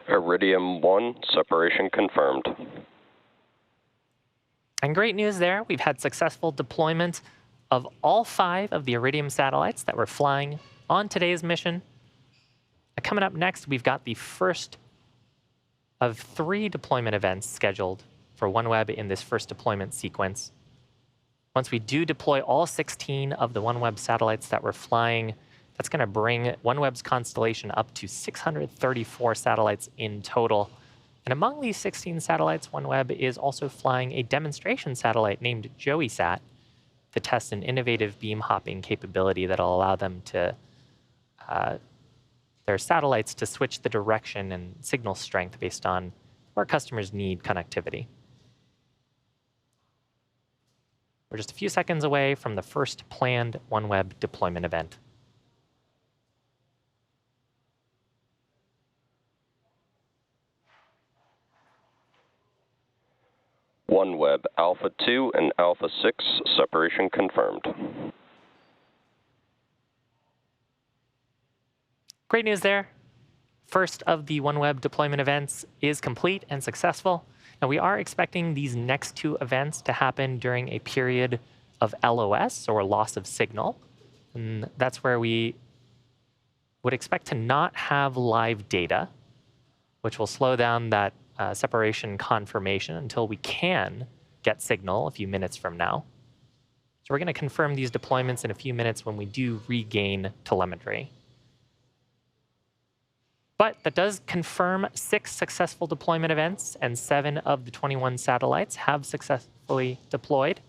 [SPEAKER 9] Iridium 1, separation confirmed.
[SPEAKER 5] And great news there. We've had successful deployment of all 5 of the Iridium satellites that were flying on today's mission. Coming up next, we've got the first of 3 deployment events scheduled for OneWeb in this first deployment sequence. Once we do deploy all 16 of the OneWeb satellites that we're flying, that's going to bring OneWeb's constellation up to 634 satellites in total. And among these 16 satellites, OneWeb is also flying a demonstration satellite named JoeySat to test an innovative beam hopping capability that will allow them to their satellites to switch the direction and signal strength based on where customers need connectivity. We're just a few seconds away from the first planned OneWeb deployment event.
[SPEAKER 9] OneWeb Alpha 2 and Alpha 6, separation confirmed.
[SPEAKER 5] Great news there. First of the OneWeb deployment events is complete and successful. And we are expecting these next 2 events to happen during a period of LOS, or loss of signal. And that's where we would expect to not have live data, which will slow down that separation confirmation until we can get signal a few minutes from now. So we're going to confirm these deployments in a few minutes when we do regain telemetry. But that does confirm 6 successful deployment events, and 7 of the 21 satellites have successfully deployed.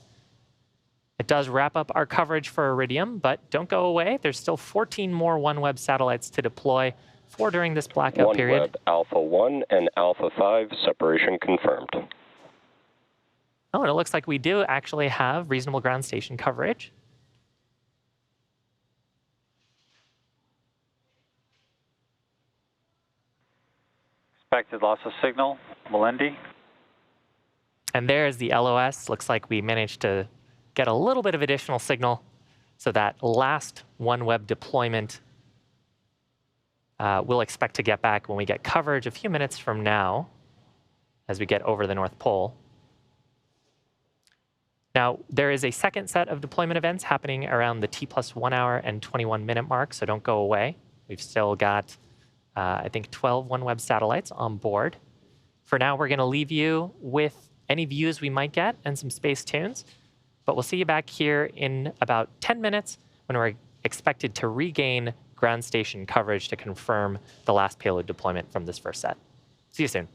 [SPEAKER 5] It does wrap up our coverage for Iridium, but don't go away. There's still 14 more OneWeb satellites to deploy for during this blackout period.
[SPEAKER 9] OneWeb Alpha 1 and Alpha 5, separation confirmed.
[SPEAKER 5] Oh, and it looks like we do actually have reasonable ground station coverage.
[SPEAKER 4] Expected loss of signal, Melendi.
[SPEAKER 5] And there's the LOS. Looks like we managed to get a little bit of additional signal. So that last OneWeb deployment we'll expect to get back when we get coverage a few minutes from now as we get over the North Pole. Now, there is a second set of deployment events happening around the T+1 hour and 21-minute mark, so don't go away. We've still got, I think, 12 OneWeb satellites on board. For now, we're going to leave you with any views we might get and some space tunes. But we'll see you back here in about 10 minutes when we're expected to regain ground station coverage to confirm the last payload deployment from this first set. See you soon.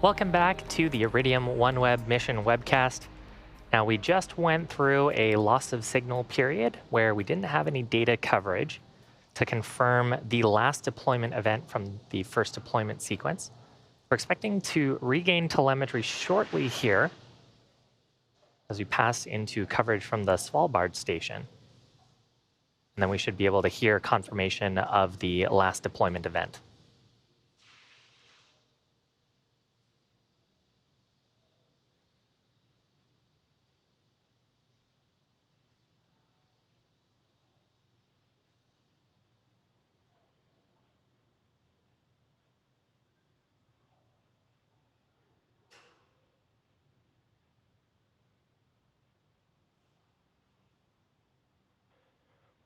[SPEAKER 5] Welcome back to the Iridium OneWeb mission webcast. Now, we just went through a loss of signal period where we didn't have any data coverage to confirm the last deployment event from the first deployment sequence. We're expecting to regain telemetry shortly here as we pass into coverage from the Svalbard station. And then we should be able to hear confirmation of the last deployment event.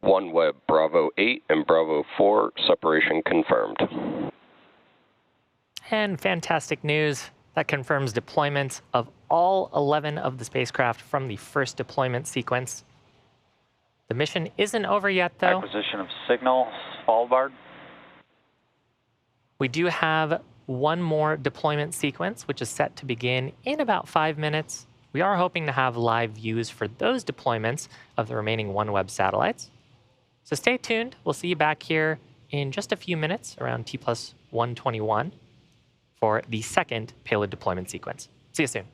[SPEAKER 9] OneWeb Bravo 8 and Bravo 4 separation confirmed.
[SPEAKER 5] And fantastic news, that confirms deployment of all 11 of the spacecraft from the first deployment sequence. The mission isn't over yet, though.
[SPEAKER 4] Acquisition of signal, Svalbard.
[SPEAKER 5] We do have one more deployment sequence, which is set to begin in about 5 minutes. We are hoping to have live views for those deployments of the remaining OneWeb satellites. So stay tuned. We'll see you back here in just a few minutes around T+121 for the second payload deployment sequence. See you soon.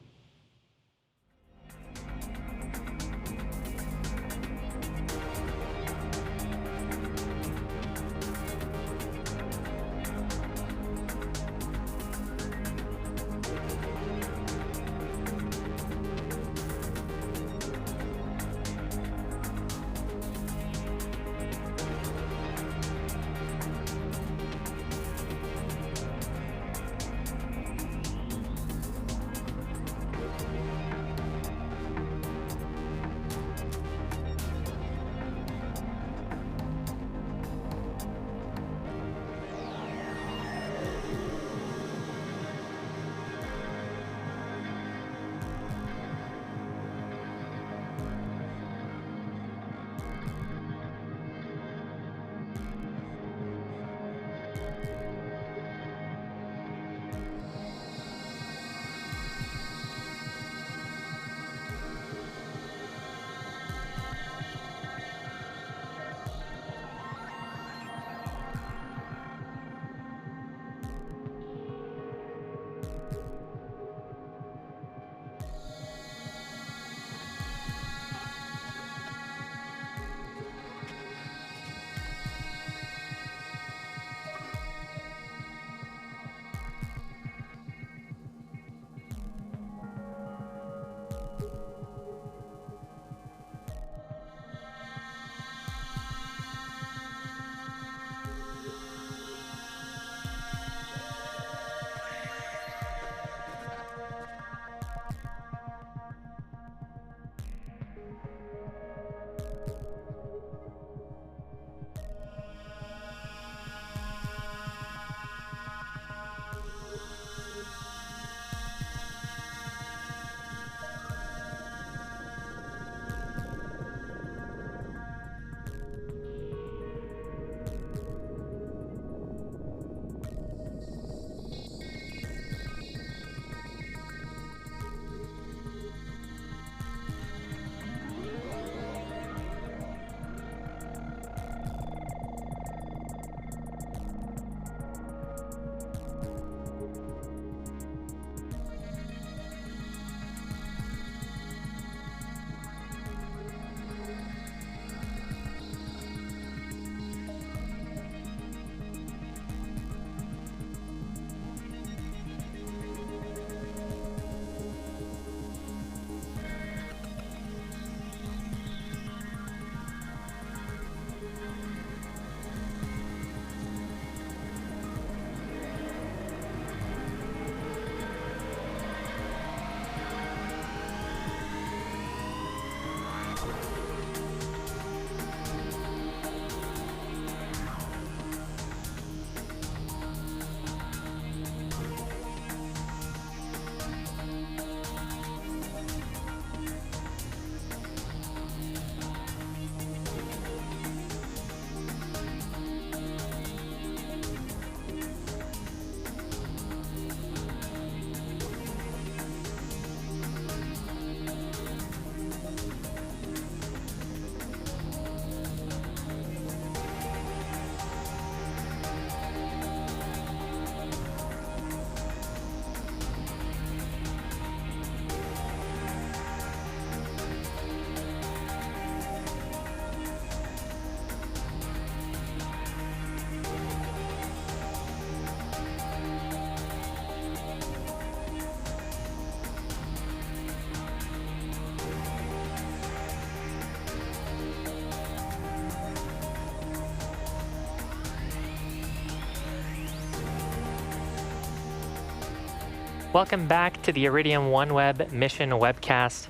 [SPEAKER 5] Welcome back to the Iridium OneWeb mission webcast.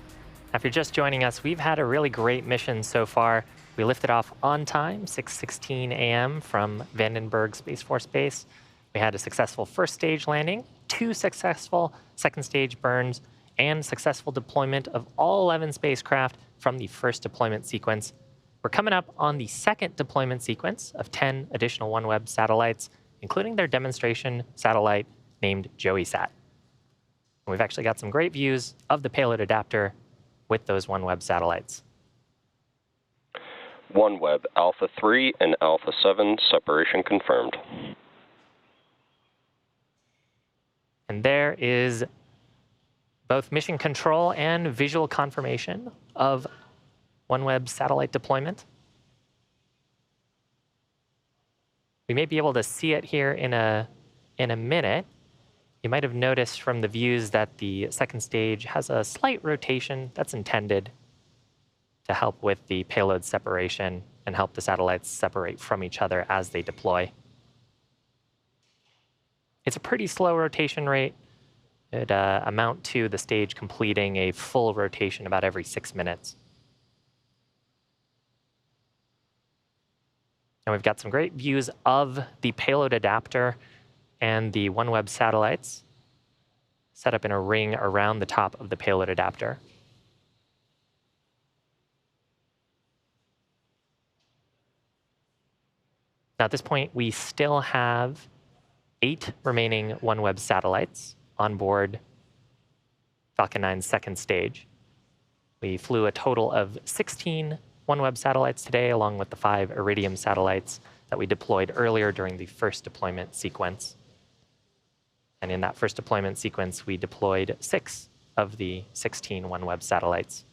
[SPEAKER 5] Now, if you're just joining us, we've had a really great mission so far. We lifted off on time, 6:16 a.m. from Vandenberg Space Force Base. We had a successful first stage landing, 2 successful second stage burns, and successful deployment of all 11 spacecraft from the first deployment sequence. We're coming up on the second deployment sequence of 10 additional OneWeb satellites, including their demonstration satellite named JoeySat. And we've actually got some great views of the payload adapter with those OneWeb satellites.
[SPEAKER 9] OneWeb Alpha 3 and Alpha 7 separation confirmed.
[SPEAKER 5] And there is both mission control and visual confirmation of OneWeb satellite deployment. We may be able to see it here in a minute. You might have noticed from the views that the second stage has a slight rotation that's intended to help with the payload separation and help the satellites separate from each other as they deploy. It's a pretty slow rotation rate. It amount to the stage completing a full rotation about every 6 minutes. And we've got some great views of the payload adapter and the OneWeb satellites set up in a ring around the top of the payload adapter. Now, at this point, we still have 8 remaining OneWeb satellites on board Falcon 9's second stage. We flew a total of 16 OneWeb satellites today, along with the 5 Iridium satellites that we deployed earlier during the first deployment sequence. And in that first deployment sequence, we deployed 6 of the 16 OneWeb satellites.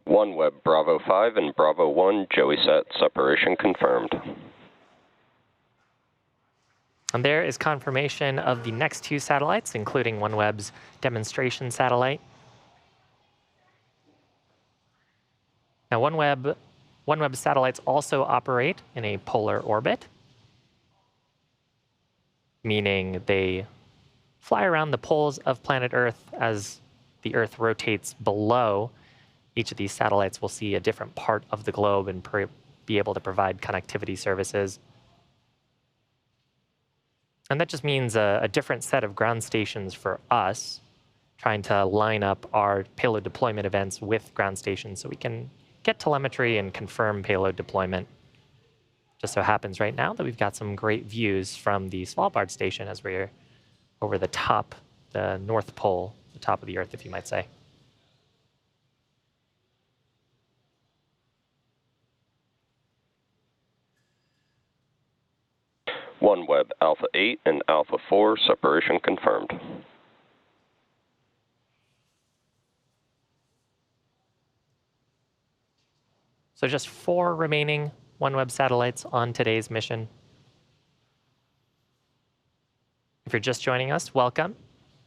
[SPEAKER 9] OneWeb Bravo 5 and Bravo 1 JoeySat separation confirmed.
[SPEAKER 5] And there is confirmation of the next 2 satellites, including OneWeb's demonstration satellite. Now, OneWeb satellites also operate in a polar orbit, meaning they fly around the poles of planet Earth as the Earth rotates below. Each of these satellites will see a different part of the globe and be able to provide connectivity services. And that just means a different set of ground stations for us, trying to line up our payload deployment events with ground stations so we can get telemetry and confirm payload deployment. Just so happens right now that we've got some great views from the Svalbard station as we're over the top, the North Pole, the top of the Earth, if you might say.
[SPEAKER 9] OneWeb Alpha 8 and Alpha 4 separation confirmed.
[SPEAKER 5] So just 4 remaining OneWeb satellites on today's mission. If you're just joining us, welcome.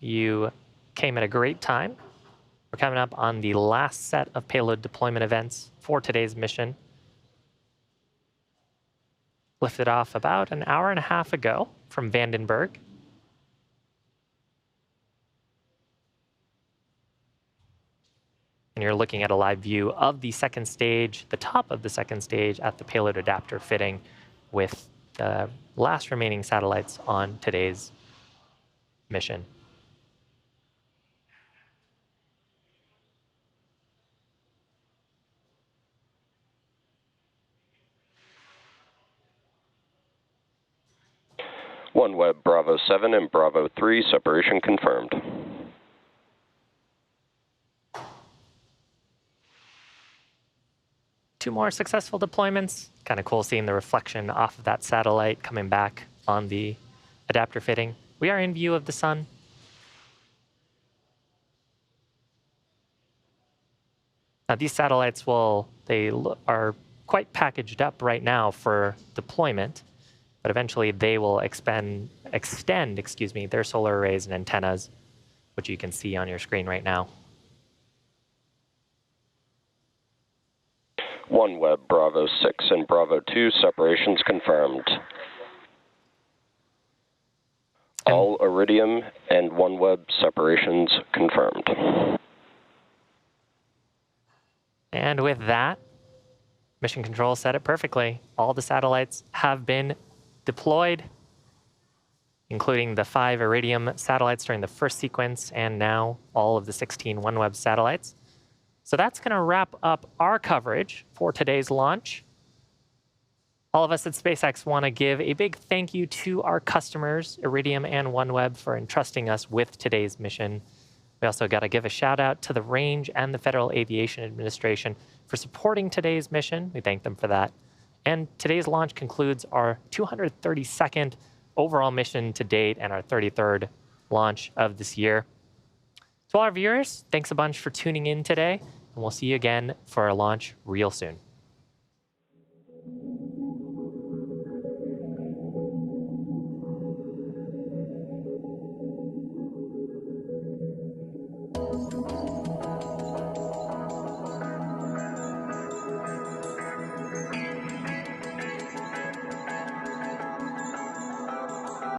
[SPEAKER 5] You came at a great time. We're coming up on the last set of payload deployment events for today's mission. Lifted off about an hour and a half ago from Vandenberg. And you're looking at a live view of the second stage, the top of the second stage at the payload adapter fitting with the last remaining satellites on today's mission.
[SPEAKER 9] OneWeb Bravo 7 and Bravo 3 separation confirmed.
[SPEAKER 5] Two more successful deployments. Kind of cool seeing the reflection off of that satellite coming back on the adapter fitting. We are in view of the sun. Now, these satellites are quite packaged up right now for deployment, but eventually they will extend their solar arrays and antennas, which you can see on your screen right now.
[SPEAKER 9] OneWeb Bravo 6 and Bravo 2 separations confirmed. All Iridium and OneWeb separations confirmed.
[SPEAKER 5] And with that, Mission Control said it perfectly. All the satellites have been deployed, including the 5 Iridium satellites during the first sequence, and now all of the 16 OneWeb satellites. So that's going to wrap up our coverage for today's launch. All of us at SpaceX want to give a big thank you to our customers, Iridium and OneWeb, for entrusting us with today's mission. We also got to give a shout out to the Range and the Federal Aviation Administration for supporting today's mission. We thank them for that. And today's launch concludes our 232nd overall mission to date and our 33rd launch of this year. To all our viewers, thanks a bunch for tuning in today, and we'll see you again for our launch real soon.